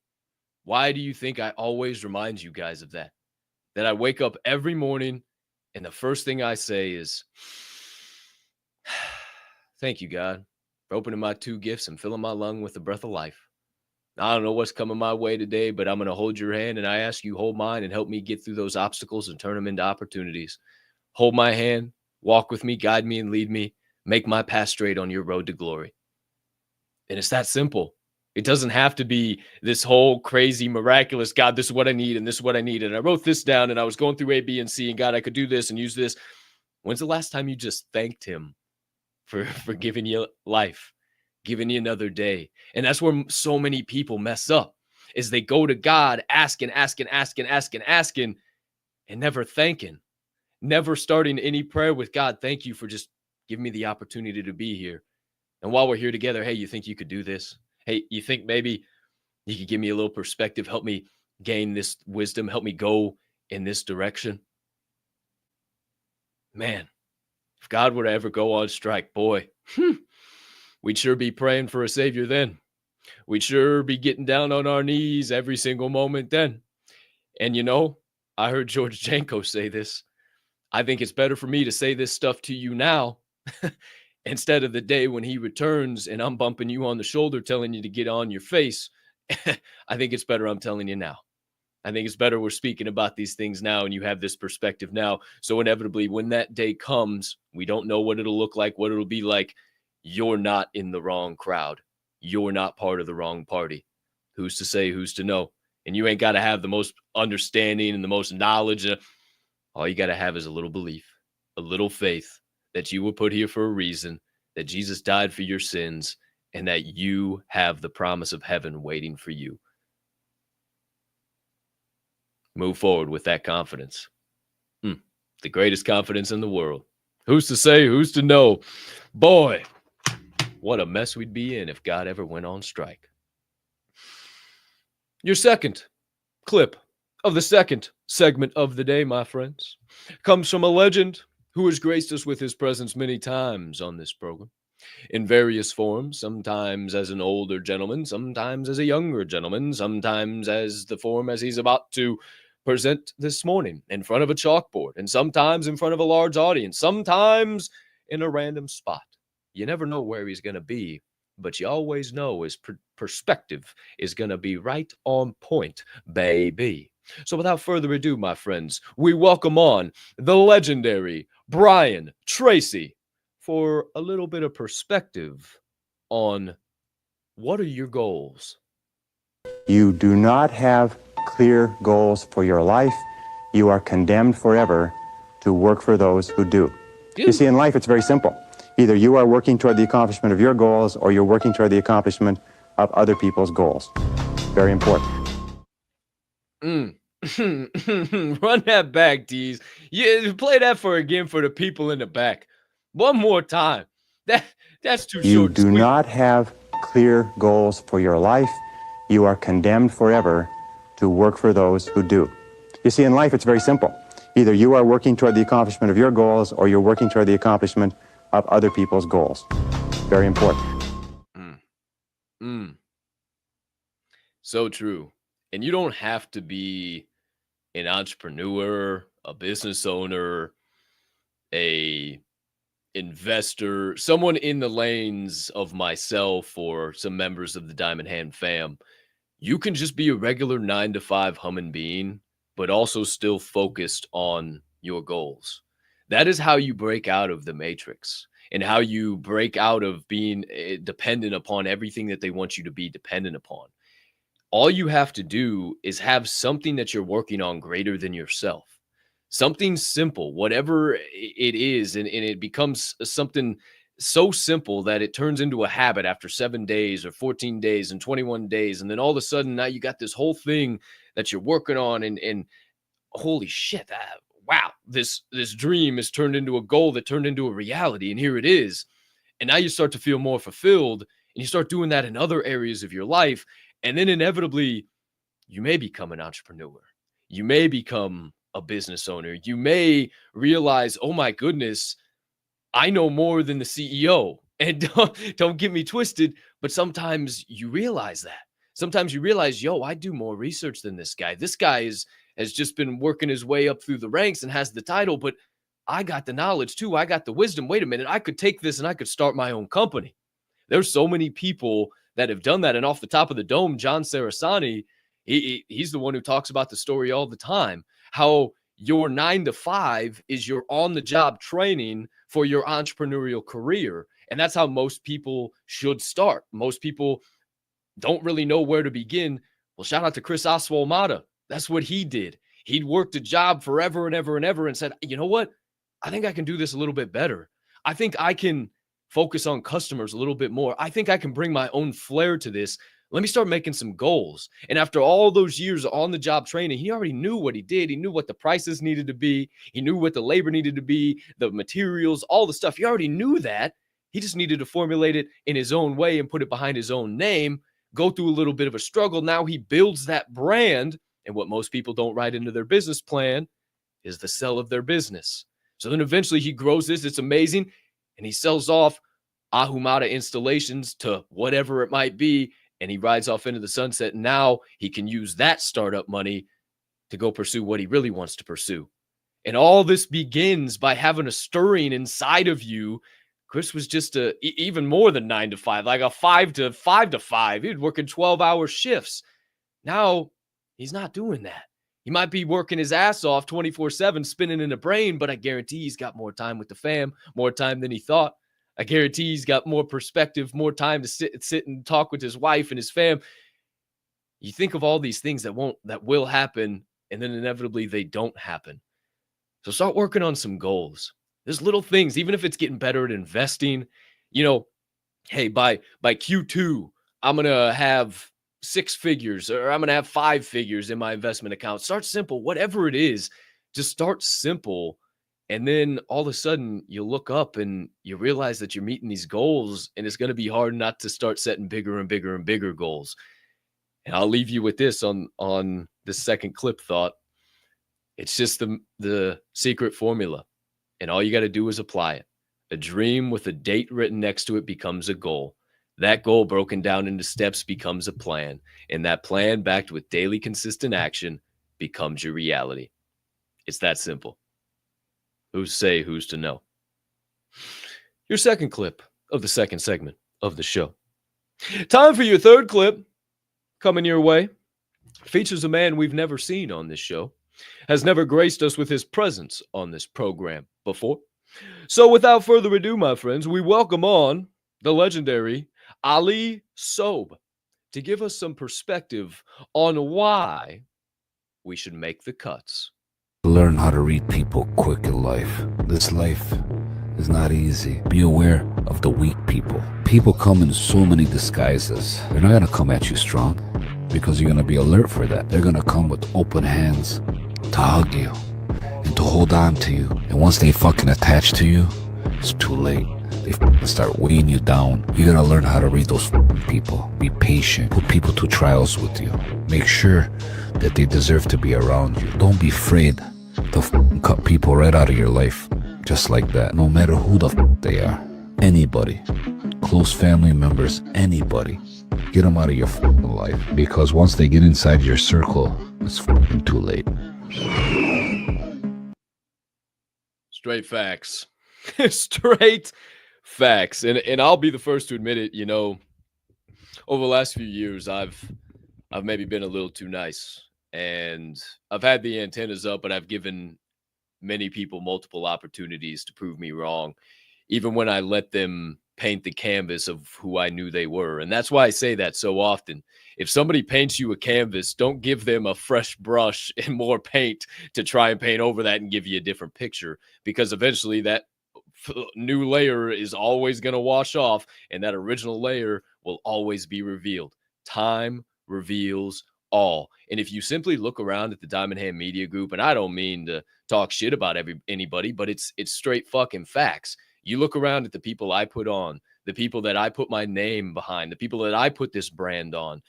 Speaker 1: Why do you think I always remind you guys of that? That I wake up every morning and the first thing I say is, thank you, God, for opening my 2 gifts and filling my lung with the breath of life. I don't know what's coming my way today, but I'm going to hold your hand, and I ask you hold mine and help me get through those obstacles and turn them into opportunities. Hold my hand, walk with me, guide me, and lead me. Make my path straight on your road to glory. And it's that simple. It doesn't have to be this whole crazy, miraculous, God, this is what I need, and this is what I need. And I wrote this down, and I was going through A, B, and C, and God, I could do this and use this. When's the last time you just thanked him for giving you life, giving you another day. And that's where so many people mess up, is they go to God asking, and never thanking, never starting any prayer with God. Thank you for just giving me the opportunity to be here. And while we're here together, hey, you think you could do this? Hey, you think maybe you could give me a little perspective, help me gain this wisdom, help me go in this direction? Man, if God were to ever go on strike, boy, we'd sure be praying for a savior then. We'd sure be getting down on our knees every single moment then. And you know, I heard George Janko say this. I think it's better for me to say this stuff to you now instead of the day when he returns and I'm bumping you on the shoulder telling you to get on your face. I think it's better I'm telling you now. I think it's better we're speaking about these things now and you have this perspective now. So inevitably, when that day comes, we don't know what it'll look like, what it'll be like. You're not in the wrong crowd. You're not part of the wrong party. Who's to say, who's to know? And you ain't got to have the most understanding and the most knowledge. All you got to have is a little belief, a little faith that you were put here for a reason, that Jesus died for your sins, and that you have the promise of heaven waiting for you. Move forward with that confidence. The greatest confidence in the world. Who's to say, who's to know? Boy, what a mess we'd be in if God ever went on strike. Your second clip of the second segment of the day, my friends, comes from a legend who has graced us with his presence many times on this program in various forms, sometimes as an older gentleman, sometimes as a younger gentleman, sometimes as the form as he's about to present this morning in front of a chalkboard, and sometimes in front of a large audience, sometimes in a random spot. You never know where he's going to be, but you always know his perspective is going to be right on point, baby. So without further ado, my friends, we welcome on the legendary Brian Tracy for a little bit of perspective on what are your goals?
Speaker 7: You do not have clear goals for your life. You are condemned forever to work for those who do. You see, in life, it's very simple. Either you are working toward the accomplishment of your goals or you're working toward the accomplishment of other people's goals. Very important.
Speaker 1: Run that back, Tease. Yeah, play that again for the people in the back. One more time. That's too short.
Speaker 7: You do not have clear goals for your life. You are condemned forever to work for those who do. You see, in life, it's very simple. Either you are working toward the accomplishment of your goals or you're working toward the accomplishment of other people's goals. Very important.
Speaker 1: So true. And you don't have to be an entrepreneur, a business owner, a investor, someone in the lanes of myself or some members of the Diamond Hand fam. You can just be a regular 9-to-5 human being, but also still focused on your goals. That is how you break out of the matrix and how you break out of being dependent upon everything that they want you to be dependent upon. All you have to do is have something that you're working on greater than yourself. Something simple, whatever it is, and it becomes something so simple that it turns into a habit after 7 days or 14 days and 21 days. And then all of a sudden, now you got this whole thing that you're working on and holy shit, wow, this dream is turned into a goal that turned into a reality. And here it is. And now you start to feel more fulfilled and you start doing that in other areas of your life. And then inevitably, you may become an entrepreneur. You may become a business owner. You may realize, oh my goodness, I know more than the CEO. And don't get me twisted, but sometimes you realize that. Sometimes you realize, yo, I do more research than this guy. This guy has just been working his way up through the ranks and has the title, but I got the knowledge too. I got the wisdom. Wait a minute, I could take this and I could start my own company. There's so many people that have done that. And off the top of the dome, John Sarasani, he's the one who talks about the story all the time, how your 9-to-5 is your on-the-job training for your entrepreneurial career. And that's how most people should start. Most people don't really know where to begin. Well, shout out to Chris Oswald-Mata. That's what he did. He'd worked a job forever and ever and ever and said, you know what? I think I can do this a little bit better. I think I can focus on customers a little bit more. I think I can bring my own flair to this. Let me start making some goals. And after all those years on the job training, he already knew what he did. He knew what the prices needed to be. He knew what the labor needed to be, the materials, all the stuff. He already knew that. He just needed to formulate it in his own way and put it behind his own name, go through a little bit of a struggle. Now he builds that brand. And what most people don't write into their business plan is the sell of their business. So then eventually he grows this. It's amazing. And he sells off Ahumada installations to whatever it might be. And he rides off into the sunset. And now he can use that startup money to go pursue what he really wants to pursue. And all this begins by having a stirring inside of you. Chris was just even more than 9 to 5, like a 5 to 5. He'd working 12-hour shifts. Now he's not doing that. He might be working his ass off 24/7, spinning in the brain, but I guarantee he's got more time with the fam, more time than he thought. I guarantee he's got more perspective, more time to sit and talk with his wife and his fam. You think of all these things that will happen, and then inevitably they don't happen. So start working on some goals. There's little things, even if it's getting better at investing, hey, by Q2, I'm going to have 6 figures or I'm going to have 5 figures in my investment account. Start simple, whatever it is, just start simple. And then all of a sudden you look up and you realize that you're meeting these goals, and it's going to be hard not to start setting bigger and bigger and bigger goals. And I'll leave you with this on the second clip thought. It's just the secret formula. And all you got to do is apply it. A dream with a date written next to it becomes a goal. That goal broken down into steps becomes a plan. And that plan, backed with daily consistent action, becomes your reality. It's that simple. Who's to say, who's to know? Your second clip of the second segment of the show. Time for your third clip. Coming your way. Features a man we've never seen on this show. Has never graced us with his presence on this program before. So without further ado, my friends, we welcome on the legendary Ali Sob to give us some perspective on why we should make the cuts.
Speaker 8: Learn how to read people quick in life. This life is not easy. Be aware of the weak people. People come in so many disguises. They're not going to come at you strong because you're going to be alert for that. They're going to come with open hands to hug you and to hold on to you. And once they fucking attach to you, it's too late. They fucking start weighing you down. You gotta learn how to read those fucking people. Be patient. Put people to trials with you. Make sure that they deserve to be around you. Don't be afraid to fucking cut people right out of your life. Just like that. No matter who the fuck they are. Anybody. Close family members. Anybody. Get them out of your fucking life. Because once they get inside your circle, it's fucking too late.
Speaker 1: Straight facts. Straight facts. And I'll be the first to admit it, over the last few years, I've maybe been a little too nice. And I've had the antennas up, but I've given many people multiple opportunities to prove me wrong, even when I let them paint the canvas of who I knew they were. And that's why I say that so often. If somebody paints you a canvas, don't give them a fresh brush and more paint to try and paint over that and give you a different picture, because eventually that new layer is always going to wash off and that original layer will always be revealed. Time reveals all. And if you simply look around at the Diamond Hand Media Group, and I don't mean to talk shit about anybody, but it's straight fucking facts. You look around at the people I put on, the people that I put my name behind, the people that I put this brand on,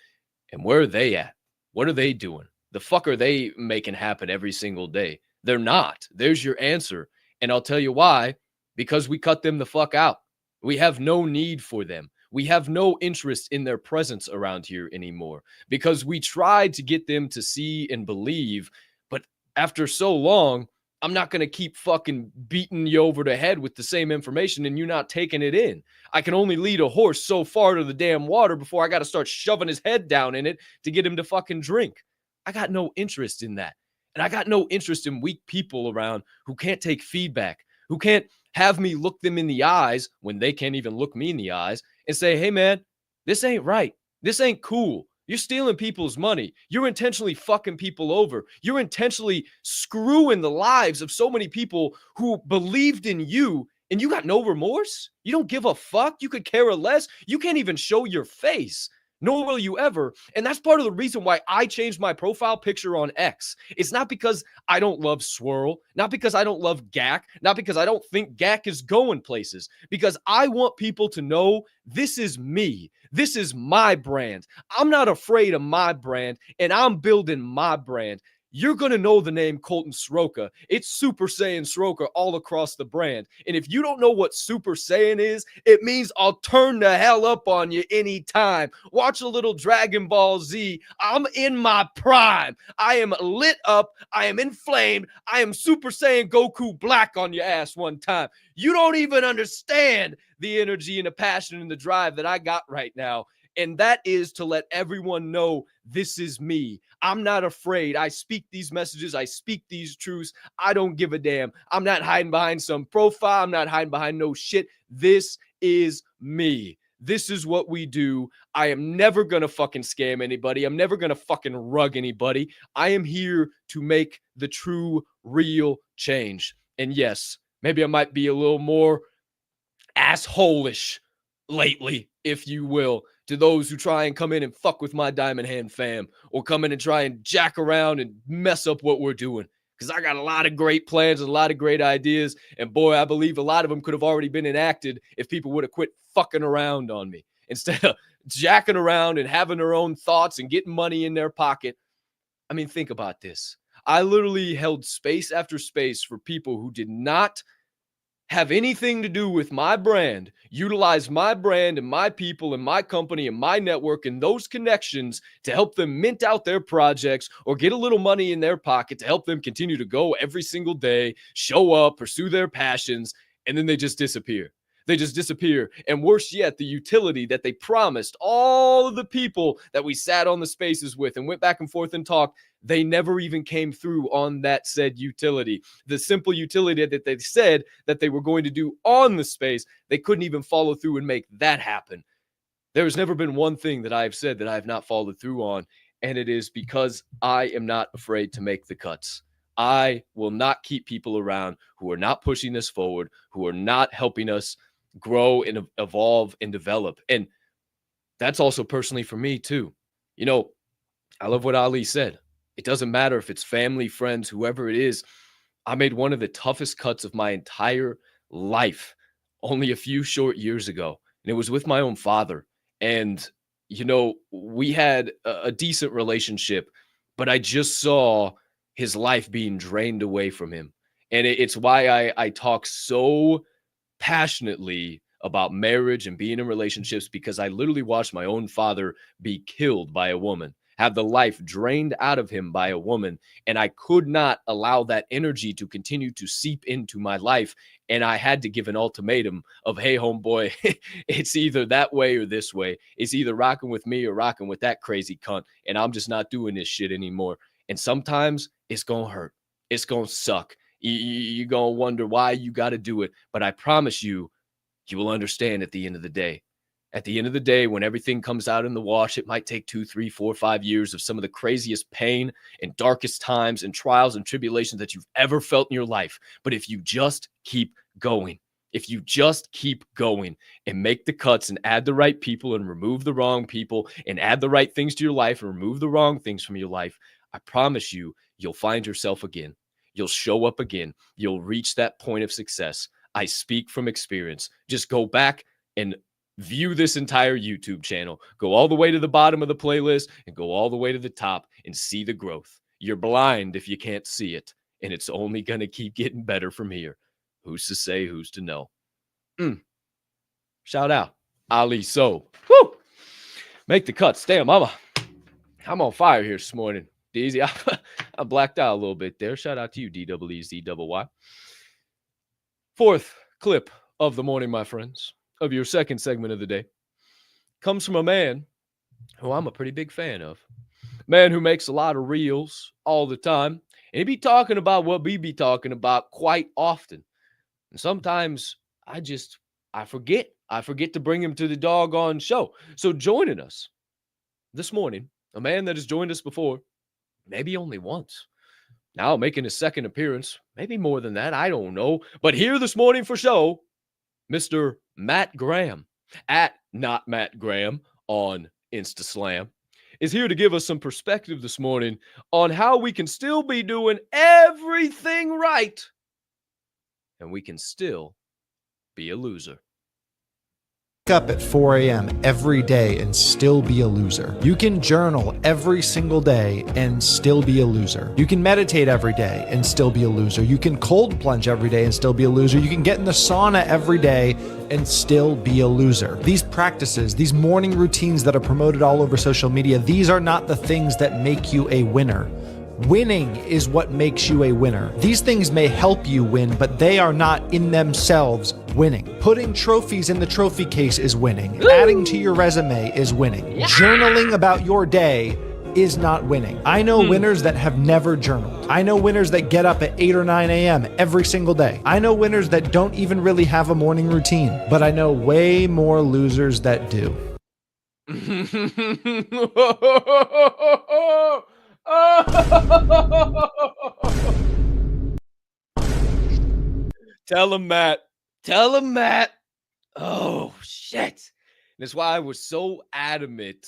Speaker 1: and where are they at? What are they doing? The fuck are they making happen every single day? They're not. There's your answer. And I'll tell you why. Because we cut them the fuck out. We have no need for them. We have no interest in their presence around here anymore. Because we tried to get them to see and believe, but after so long, I'm not going to keep fucking beating you over the head with the same information and you not taking it in. I can only lead a horse so far to the damn water before I got to start shoving his head down in it to get him to fucking drink. I got no interest in that. And I got no interest in weak people around who can't take feedback, who can't have me look them in the eyes when they can't even look me in the eyes and say, hey man, this ain't right. This ain't cool. You're stealing people's money. You're intentionally fucking people over. You're intentionally screwing the lives of so many people who believed in you And you got no remorse? You don't give a fuck? You could care less? You can't even show your face. Nor will you ever. And that's part of the reason why I changed my profile picture on X. It's not because I don't love Swirl, not because I don't love Gak, not because I don't think Gak is going places, because I want people to know this is me. This is my brand. I'm not afraid of my brand, and I'm building my brand. You're going to know the name Colton Soroka. It's Super Saiyan Soroka all across the brand. And if you don't know what Super Saiyan is, it means I'll turn the hell up on you anytime. Watch a little Dragon Ball Z. I'm in my prime. I am lit up. I am inflamed. I am Super Saiyan Goku Black on your ass one time. You don't even understand the energy and the passion and the drive that I got right now. And that is to let everyone know this is me. I'm not afraid. I speak these messages. I speak these truths. I don't give a damn. I'm not hiding behind some profile. I'm not hiding behind no shit. This is me. This is what we do. I am never going to fucking scam anybody. I'm never going to fucking rug anybody. I am here to make the true, real change. And yes, maybe I might be a little more asshole-ish lately, if you will, to those who try and come in and fuck with my Diamond Hand fam, or come in and try and jack around and mess up what we're doing. Because I got a lot of great plans and a lot of great ideas. And boy, I believe a lot of them could have already been enacted if people would have quit fucking around on me. Instead of jacking around and having their own thoughts and getting money in their pocket. I mean, think about this. I literally held space after space for people who did not have anything to do with my brand, utilize my brand and my people and my company and my network and those connections to help them mint out their projects or get a little money in their pocket to help them continue to go every single day, show up, pursue their passions, and then they just disappear. They just disappear. And worse yet, the utility that they promised all of the people that we sat on the spaces with and went back and forth and talked, they never even came through on that said utility. The simple utility that they said that they were going to do on the space, they couldn't even follow through and make that happen. There has never been one thing that I've said that I have not followed through on, and it is because I am not afraid to make the cuts. I will not keep people around who are not pushing us forward, who are not helping us grow and evolve and develop. And that's also personally for me too. You know, I love what Ali said. It doesn't matter if it's family, friends, whoever it is. I made one of the toughest cuts of my entire life only a few short years ago. And it was with my own father. And, you know, we had a decent relationship, but I just saw his life being drained away from him. And it's why I talk so passionately about marriage and being in relationships, because I literally watched my own father be killed by a woman, have the life drained out of him by a woman. And I could not allow that energy to continue to seep into my life. And I had to give an ultimatum of, hey, homeboy, it's either that way or this way. It's either rocking with me or rocking with that crazy cunt. And I'm just not doing this shit anymore. And sometimes it's going to hurt. It's going to suck. You're going to wonder why you got to do it. But I promise you, you will understand at the end of the day. At the end of the day, when everything comes out in the wash, it might take 2, 3, 4, 5 years of some of the craziest pain and darkest times and trials and tribulations that you've ever felt in your life. But if you just keep going, if you just keep going and make the cuts and add the right people and remove the wrong people and add the right things to your life and remove the wrong things from your life, I promise you, you'll find yourself again. You'll show up again. You'll reach that point of success. I speak from experience. Just go back and view this entire YouTube channel. Go all the way to the bottom of the playlist and go all the way to the top and see the growth. You're blind if you can't see it, and it's only going to keep getting better from here. Who's to say, who's to know? Shout out Ali So. Woo! Make the cuts. Damn, I'm on fire here this morning. Easy. I blacked out a little bit there. Shout out to you, DWEZYY. Fourth clip of the morning, my friends, of your second segment of the day, comes from a man who I'm a pretty big fan of. Man who makes a lot of reels all the time. And he be talking about what we be talking about quite often. And sometimes I forget. I forget to bring him to the doggone show. So joining us this morning, a man that has joined us before, maybe only once. Now making his second appearance, maybe more than that, I don't know. But here this morning for show, Mr. Matt Graham, at Not Matt Graham on InstaSlam, is here to give us some perspective this morning on how we can still be doing everything right and we can still be a loser.
Speaker 9: Up at 4 a.m. every day and still be a loser. You can journal every single day and still be a loser. You can meditate every day and still be a loser. You can cold plunge every day and still be a loser. You can get in the sauna every day and still be a loser. These practices, these morning routines that are promoted all over social media, these are not the things that make you a winner. Winning is what makes you a winner. These things may help you win, but they are not in themselves winning. Putting trophies in the trophy case is winning. Adding to your resume is winning. Journaling about your day is not winning. I know winners that have never journaled. I know winners that get up at 8 or 9 a.m. every single day. I know winners that don't even really have a morning routine, but I know way more losers that do.
Speaker 1: Tell him, Matt. Tell him, Matt. Oh, shit. That's why I was so adamant,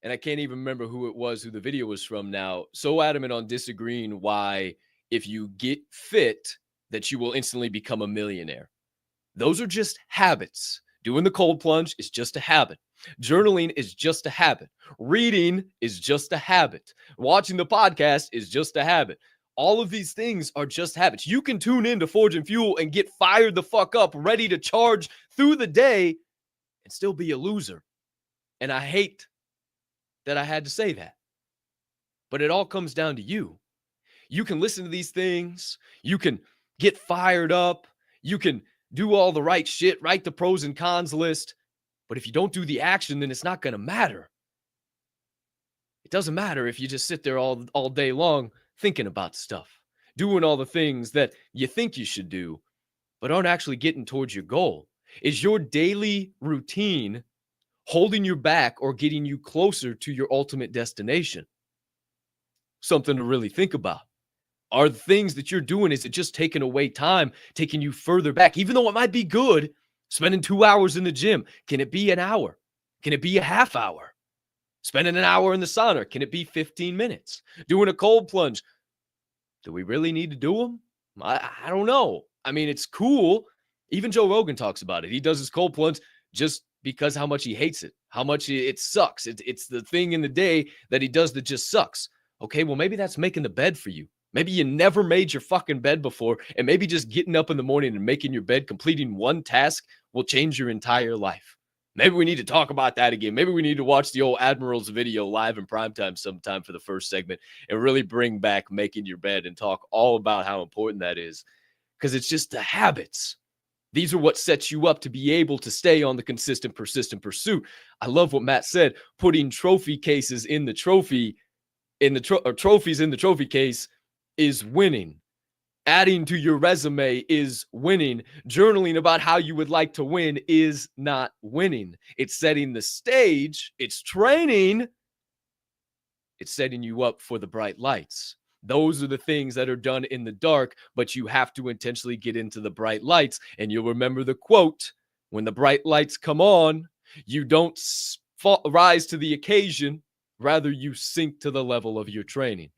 Speaker 1: and I can't even remember who it was, who the video was from now, so adamant on disagreeing why if you get fit that you will instantly become a millionaire. Those are just habits. Doing the cold plunge is just a habit. Journaling is just a habit. Reading is just a habit. Watching the podcast is just a habit. All of these things are just habits. You can tune in to Forge and Fuel and get fired the fuck up, ready to charge through the day and still be a loser. And I hate that I had to say that. But it all comes down to you. You can listen to these things. You can get fired up. You can do all the right shit, write the pros and cons list. But if you don't do the action, then it's not going to matter. It doesn't matter if you just sit there all day long thinking about stuff, doing all the things that you think you should do, but aren't actually getting towards your goal. Is your daily routine holding you back or getting you closer to your ultimate destination? Something to really think about. Are the things that you're doing, is it just taking away time, taking you further back? Even though it might be good, spending 2 hours in the gym, can it be an hour? Can it be a half hour? Spending an hour in the sauna, can it be 15 minutes? Doing a cold plunge, do we really need to do them? I don't know. I mean, it's cool. Even Joe Rogan talks about it. He does his cold plunge just because how much he hates it, how much it sucks. It's the thing in the day that he does that just sucks. Okay, well, maybe that's making the bed for you. Maybe you never made your fucking bed before, and maybe just getting up in the morning and making your bed, completing one task will change your entire life. Maybe we need to talk about that again. Maybe we need to watch the old Admiral's video live in primetime sometime for the first segment and really bring back making your bed and talk all about how important that is, because it's just the habits. These are what sets you up to be able to stay on the consistent, persistent pursuit. I love what Matt said, putting trophy cases in the trophy, or trophies in the trophy case is winning. Adding to your resume is winning. Journaling about how you would like to win is not winning. It's setting the stage. It's training. It's setting you up for the bright lights. Those are the things that are done in the dark, but you have to intentionally get into the bright lights. And you'll remember the quote, when the bright lights come on, you don't rise to the occasion. Rather, you sink to the level of your training.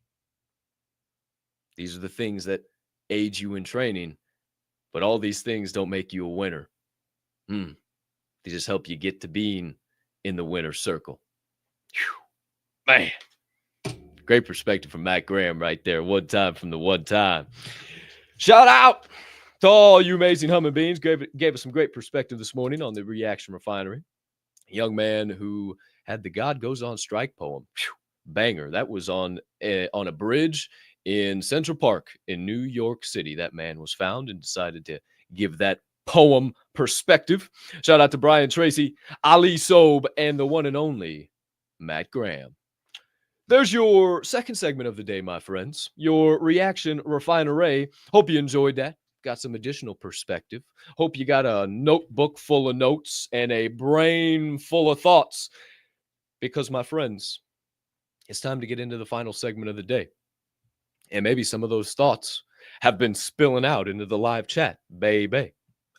Speaker 1: These are the things that aid you in training, but all these things don't make you a winner. They just help you get to being in the winner circle. Whew. Man, great perspective from Matt Graham right there. One time from the one time. Shout out to all you amazing humming beings. Gave us some great perspective this morning on the Reaction Refinery. A young man who had the God Goes On Strike poem. Whew. Banger. That was on a bridge in Central Park in New York City. That man was found and decided to give that poem perspective. Shout out to Brian Tracy, Ali Sobe, and the one and only Matt Graham. There's your second segment of the day, my friends. Your Reaction Refinery. Hope you enjoyed that. Got some additional perspective. Hope you got a notebook full of notes and a brain full of thoughts. Because, my friends, it's time to get into the final segment of the day. And maybe some of those thoughts have been spilling out into the live chat, baby.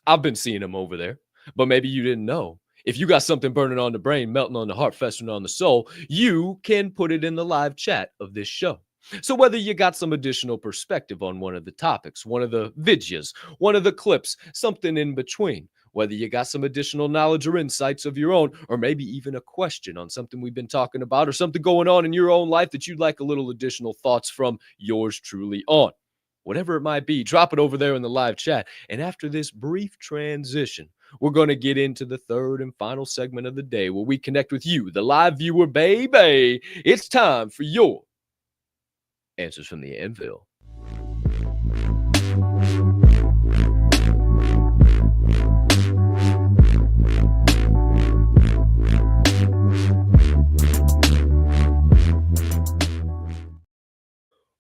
Speaker 1: I've been seeing them over there, but maybe you didn't know. If you got something burning on the brain, melting on the heart, festering on the soul, you can put it in the live chat of this show. So whether you got some additional perspective on one of the topics, one of the videos, one of the clips, something in between, whether you got some additional knowledge or insights of your own, or maybe even a question on something we've been talking about or something going on in your own life that you'd like a little additional thoughts from yours truly on. Whatever it might be, drop it over there in the live chat. And after this brief transition, we're going to get into the third and final segment of the day where we connect with you, the live viewer, baby. It's time for your answers from the Anvil.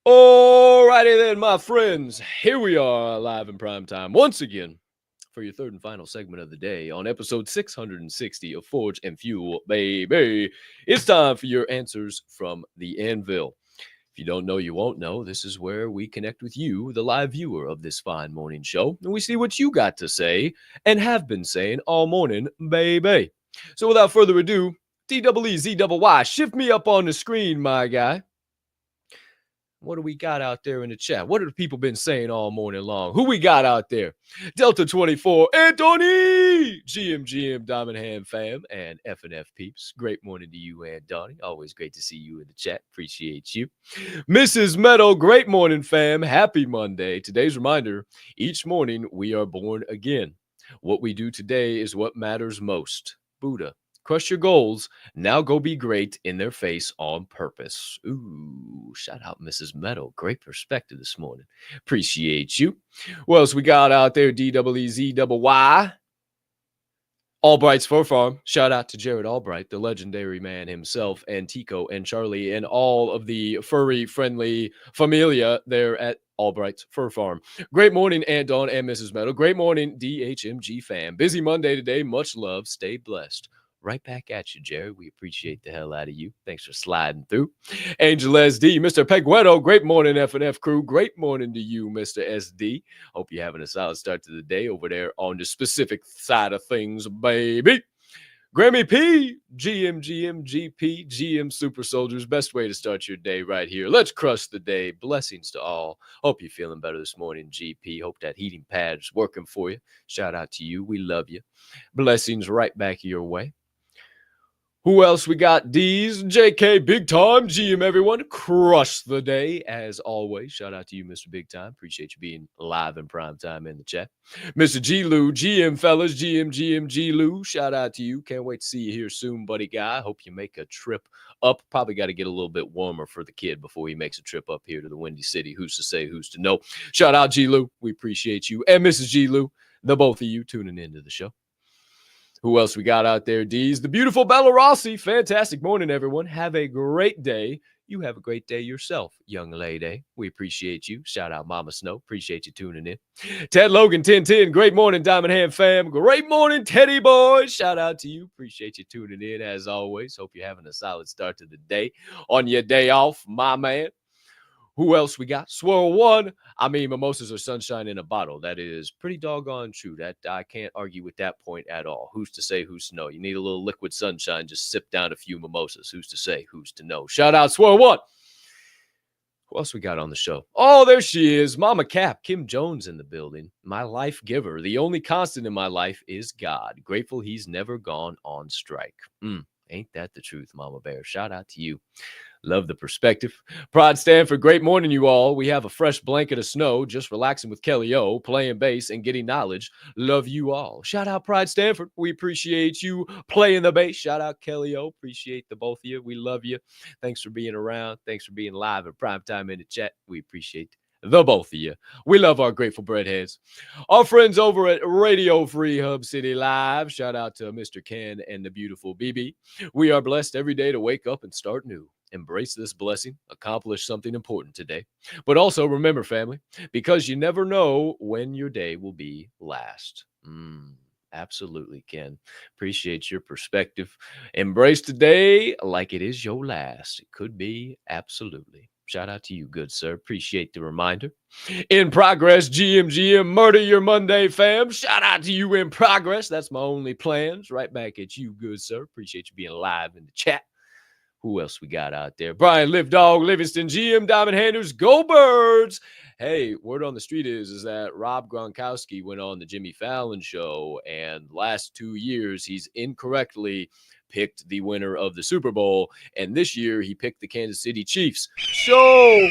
Speaker 1: Alrighty then, my friends. Here we are live in prime time once again for your third and final segment of the day on episode 660 of Forge and Fuel, baby. It's time for your answers from the Anvil. If you don't know, you won't know. This is where we connect with you, the live viewer of this fine morning show, and we see what you got to say and have been saying all morning, baby. So without further ado, DEEZY, shift me up on the screen, my guy. What do we got out there in the chat? What have the people been saying all morning long? Who we got out there? Delta 24, Anthony, GM, Diamond Hand fam, and FNF peeps. Great morning to you, and Donnie. Always great to see you in the chat. Appreciate you. Mrs. Meadow, great morning, fam. Happy Monday. Today's reminder, each morning we are born again. What we do today is what matters most. Buddha. Crush your goals. Now go be great in their face on purpose. Ooh, shout out Mrs. Meadow. Great perspective this morning. Appreciate you. What else we got out there? DEEZY. Albright's Fur Farm. Shout out to Jared Albright, the legendary man himself, and Tico and Charlie and all of the furry friendly familia there at Albright's Fur Farm. Great morning, Aunt Dawn and Mrs. Meadow. Great morning, DHMG fam. Busy Monday today. Much love. Stay blessed. Right back at you, Jared. We appreciate the hell out of you. Thanks for sliding through. Angel SD, Mr. Pegueto. Great morning, FNF crew. Great morning to you, Mr. SD. Hope you're having a solid start to the day over there on the specific side of things, baby. Grammy P, GP, GM Super Soldiers. Best way to start your day right here. Let's crush the day. Blessings to all. Hope you're feeling better this morning, GP. Hope that heating pad's working for you. Shout out to you. We love you. Blessings right back your way. Who else we got? D's, JK, Big Time, GM, everyone. Crush the day, as always. Shout out to you, Mr. Big Time. Appreciate you being live in prime time in the chat. Mr. G. Lou, GM, fellas, GM, G. Lou. Shout out to you. Can't wait to see you here soon, buddy guy. Hope you make a trip up. Probably got to get a little bit warmer for the kid before he makes a trip up here to the Windy City. Who's to say, who's to know? Shout out, G. Lou. We appreciate you. And Mrs. G. Lou, the both of you tuning into the show. Who else we got out there, D's? The beautiful Bella Rossi. Fantastic morning, everyone. Have a great day. You have a great day yourself, young lady. We appreciate you. Shout out Mama Snow. Appreciate you tuning in. Ted Logan, 1010. Great morning, Diamond Hand fam. Great morning, Teddy boy. Shout out to you. Appreciate you tuning in as always. Hope you're having a solid start to the day on your day off, my man. Who else we got? Swirl One. I mean, mimosas are sunshine in a bottle. That is pretty doggone true. That I can't argue with that point at all. Who's to say, who's to know? You need a little liquid sunshine. Just sip down a few mimosas. Who's to say, who's to know? Shout out Swirl One. Who else we got on the show? Oh, there she is. Mama Capp, Kim Jones in the building. My life giver. The only constant in my life is God. Grateful he's never gone on strike. Ain't that the truth, Mama Bear? Shout out to you. Love the perspective. Pride Stanford, great morning, you all. We have a fresh blanket of snow, just relaxing with Kelly O, playing bass and getting knowledge. Love you all. Shout out Pride Stanford. We appreciate you playing the bass. Shout out Kelly O. Appreciate the both of you. We love you. Thanks for being around. Thanks for being live at prime time in the chat. We appreciate the both of you. We love our grateful breadheads. Our friends over at Radio Free Hub City Live. Shout out to Mr. Ken and the beautiful BB. We are blessed every day to wake up and start new. Embrace this blessing, accomplish something important today. But also remember, family, because you never know when your day will be last. Absolutely, Ken. Appreciate your perspective. Embrace today like it is your last. It could be absolutely. Shout out to you, good sir. Appreciate the reminder. In progress, GM, murder your Monday fam. Shout out to you in progress. That's my only plans. Right back at you, good sir. Appreciate you being live in the chat. Who else we got out there? Brian, Live Dog, Livingston, GM, Diamond Handers, Go Birds. Hey, word on the street is that Rob Gronkowski went on the Jimmy Fallon show, and last 2 years he's incorrectly picked the winner of the Super Bowl, and this year he picked the Kansas City Chiefs. So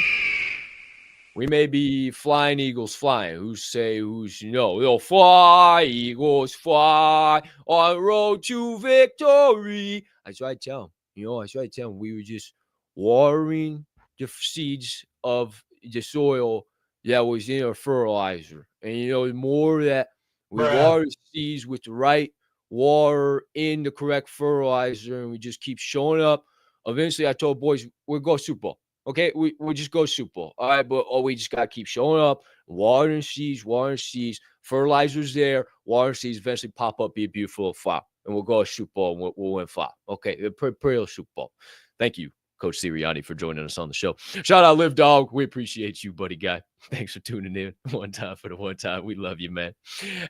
Speaker 1: we may be flying Eagles flying. Who's say, who's you know? They'll fly, Eagles fly on the road to victory. I tried to tell him. I tried to tell him we were just watering the seeds of the soil that was in our fertilizer. And, the more that we water the seeds with the right water in the correct fertilizer, and we just keep showing up. Eventually, I told boys, we'll go Super Bowl. Okay, we just go Super Bowl. All right, but we just got to keep showing up, watering seeds, fertilizer's there, water seeds eventually pop up, be a beautiful flower. And we'll go to Super Bowl and we'll win 5. Okay, pretty Super Bowl. Thank you, Coach Sirianni, for joining us on the show. Shout out, Live Dog. We appreciate you, buddy guy. Thanks for tuning in. One time for the one time. We love you, man.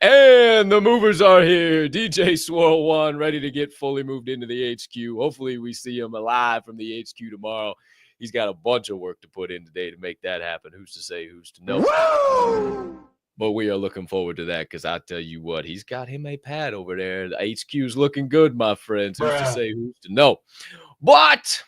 Speaker 1: And the movers are here. DJ Swirl One, ready to get fully moved into the HQ. Hopefully we see him alive from the HQ tomorrow. He's got a bunch of work to put in today to make that happen. Who's to say, who's to know? Woo! But we are looking forward to that because I tell you what, he's got him a pad over there. The HQ's looking good, my friends. Who's to say, who's to know? But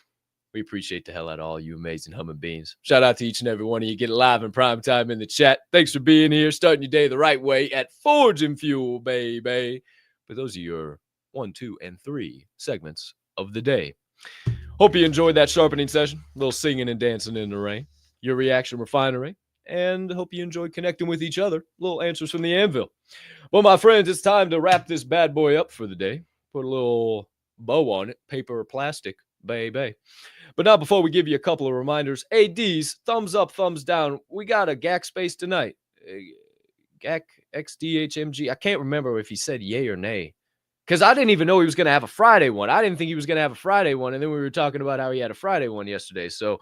Speaker 1: we appreciate the hell out of all you amazing humming beings. Shout out to each and every one of you. Get live in prime time in the chat. Thanks for being here, starting your day the right way at Forge and Fuel, baby. But those are your 1, 2, and 3 segments of the day. Hope you enjoyed that sharpening session. A little singing and dancing in the rain. Your reaction, Refinery. And hope you enjoyed connecting with each other. Little answers from the Anvil. Well, my friends, it's time to wrap this bad boy up for the day. Put a little bow on it. Paper or plastic, baby. But now, before we give you a couple of reminders, ADs, thumbs up, thumbs down. We got a GAC space tonight. GAC XDHMG. I can't remember if he said yay or nay. Because I didn't even know he was going to have a Friday one. I didn't think he was going to have a Friday one. And then we were talking about how he had a Friday one yesterday. So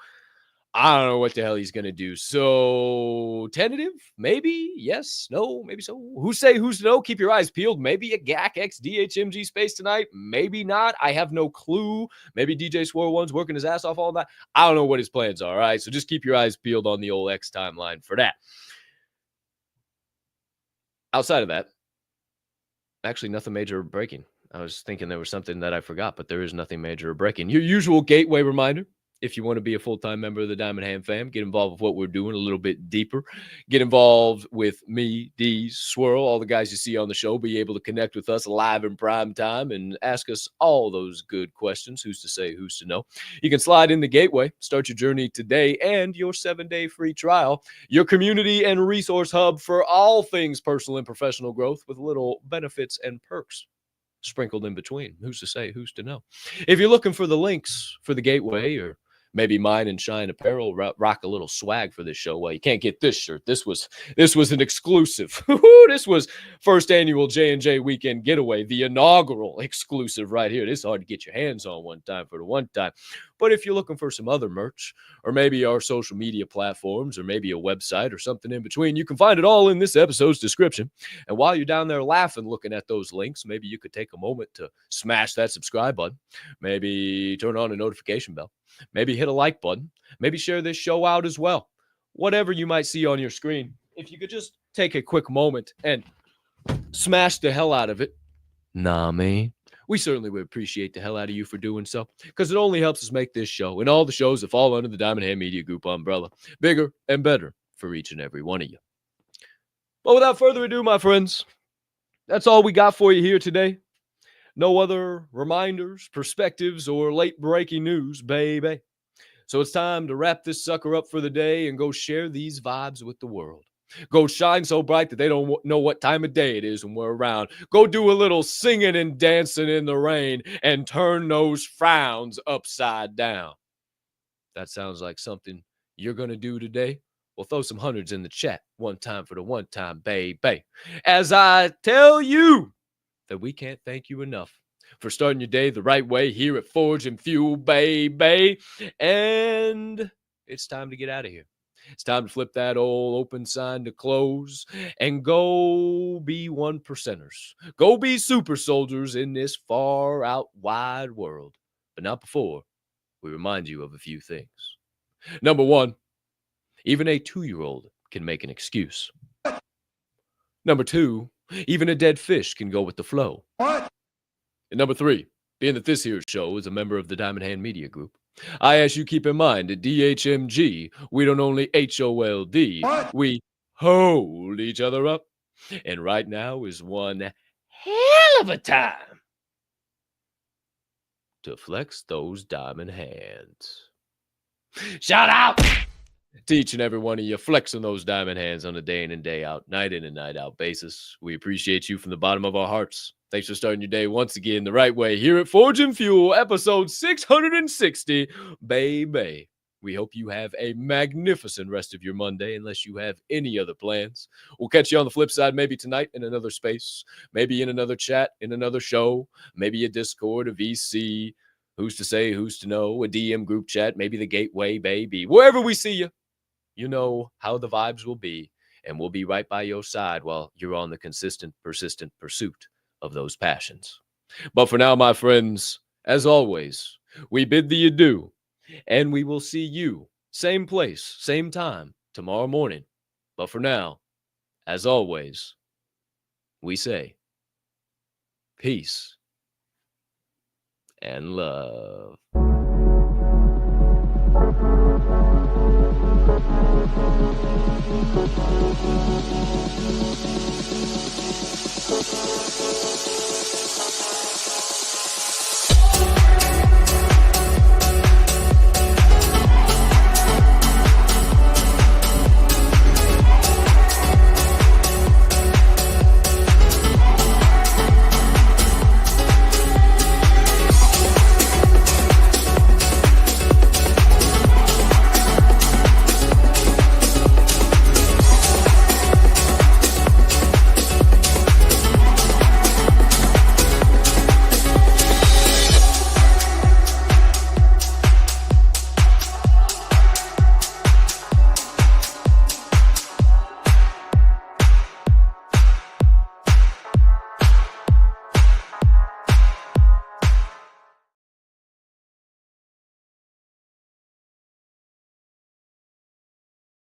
Speaker 1: I don't know what the hell he's going to do. So tentative? Maybe? Yes? No? Maybe so? Who's to know? Keep your eyes peeled. Maybe a GAC XDHMG space tonight. Maybe not. I have no clue. Maybe DJ Swirl One's working his ass off all night. I don't know what his plans are. All right. So just keep your eyes peeled on the old X timeline for that. Outside of that, actually, nothing major breaking. I was thinking there was something that I forgot, but there is nothing major breaking. Your usual gateway reminder. If you want to be a full-time member of the Diamond Hand fam, get involved with what we're doing a little bit deeper. Get involved with me, D, Swirl, all the guys you see on the show. Be able to connect with us live in prime time and ask us all those good questions. Who's to say, who's to know? You can slide in the gateway, start your journey today, and your 7-day free trial. Your community and resource hub for all things personal and professional growth with little benefits and perks sprinkled in between. Who's to say, who's to know? If you're looking for the links for the gateway or maybe mine and Shine Apparel rock a little swag for this show. Well, you can't get this shirt. This was an exclusive. This was first annual J&J Weekend Getaway, the inaugural exclusive right here. This is hard to get your hands on one time for the one time. But if you're looking for some other merch, or maybe our social media platforms, or maybe a website or something in between, you can find it all in this episode's description. And while you're down there laughing, looking at those links, maybe you could take a moment to smash that subscribe button, maybe turn on a notification bell, maybe hit a like button, maybe share this show out as well. Whatever you might see on your screen, if you could just take a quick moment and smash the hell out of it, man. We certainly would appreciate the hell out of you for doing so, because it only helps us make this show and all the shows that fall under the Diamond Hand Media Group umbrella bigger and better for each and every one of you. But without further ado, my friends, that's all we got for you here today. No other reminders, perspectives, or late-breaking news, baby. So it's time to wrap this sucker up for the day and go share these vibes with the world. Go shine so bright that they don't know what time of day it is when we're around. Go do a little singing and dancing in the rain and turn those frowns upside down. That sounds like something you're going to do today? Well, throw some hundreds in the chat. One time for the one time, baby. As I tell you that we can't thank you enough for starting your day the right way here at Forge and Fuel, baby. And it's time to get out of here. It's time to flip that old open sign to close and go be 1%ers. Go be super soldiers in this far out wide world. But not before we remind you of a few things. Number one, even a 2-year-old can make an excuse. Number two, even a dead fish can go with the flow. And number three, being that this here show is a member of the Diamond Hand Media Group, I ask you keep in mind at DHMG, we don't only HOLD, we hold each other up. And right now is one hell of a time to flex those diamond hands. Shout out to each and every one of you flexing those diamond hands on a day in and day out, night in and night out basis. We appreciate you from the bottom of our hearts. Thanks for starting your day once again the right way here at Forge and Fuel, episode 660, baby. We hope you have a magnificent rest of your Monday, unless you have any other plans. We'll catch you on the flip side, maybe tonight in another space, maybe in another chat, in another show, maybe a Discord, a VC, who's to say, who's to know, a DM group chat, maybe the Gateway, baby. Wherever we see you, you know how the vibes will be, and we'll be right by your side while you're on the consistent, persistent pursuit of those passions. But for now, my friends, as always, we bid thee adieu, and we will see you, same place, same time, tomorrow morning. But for now, as always, we say peace and love.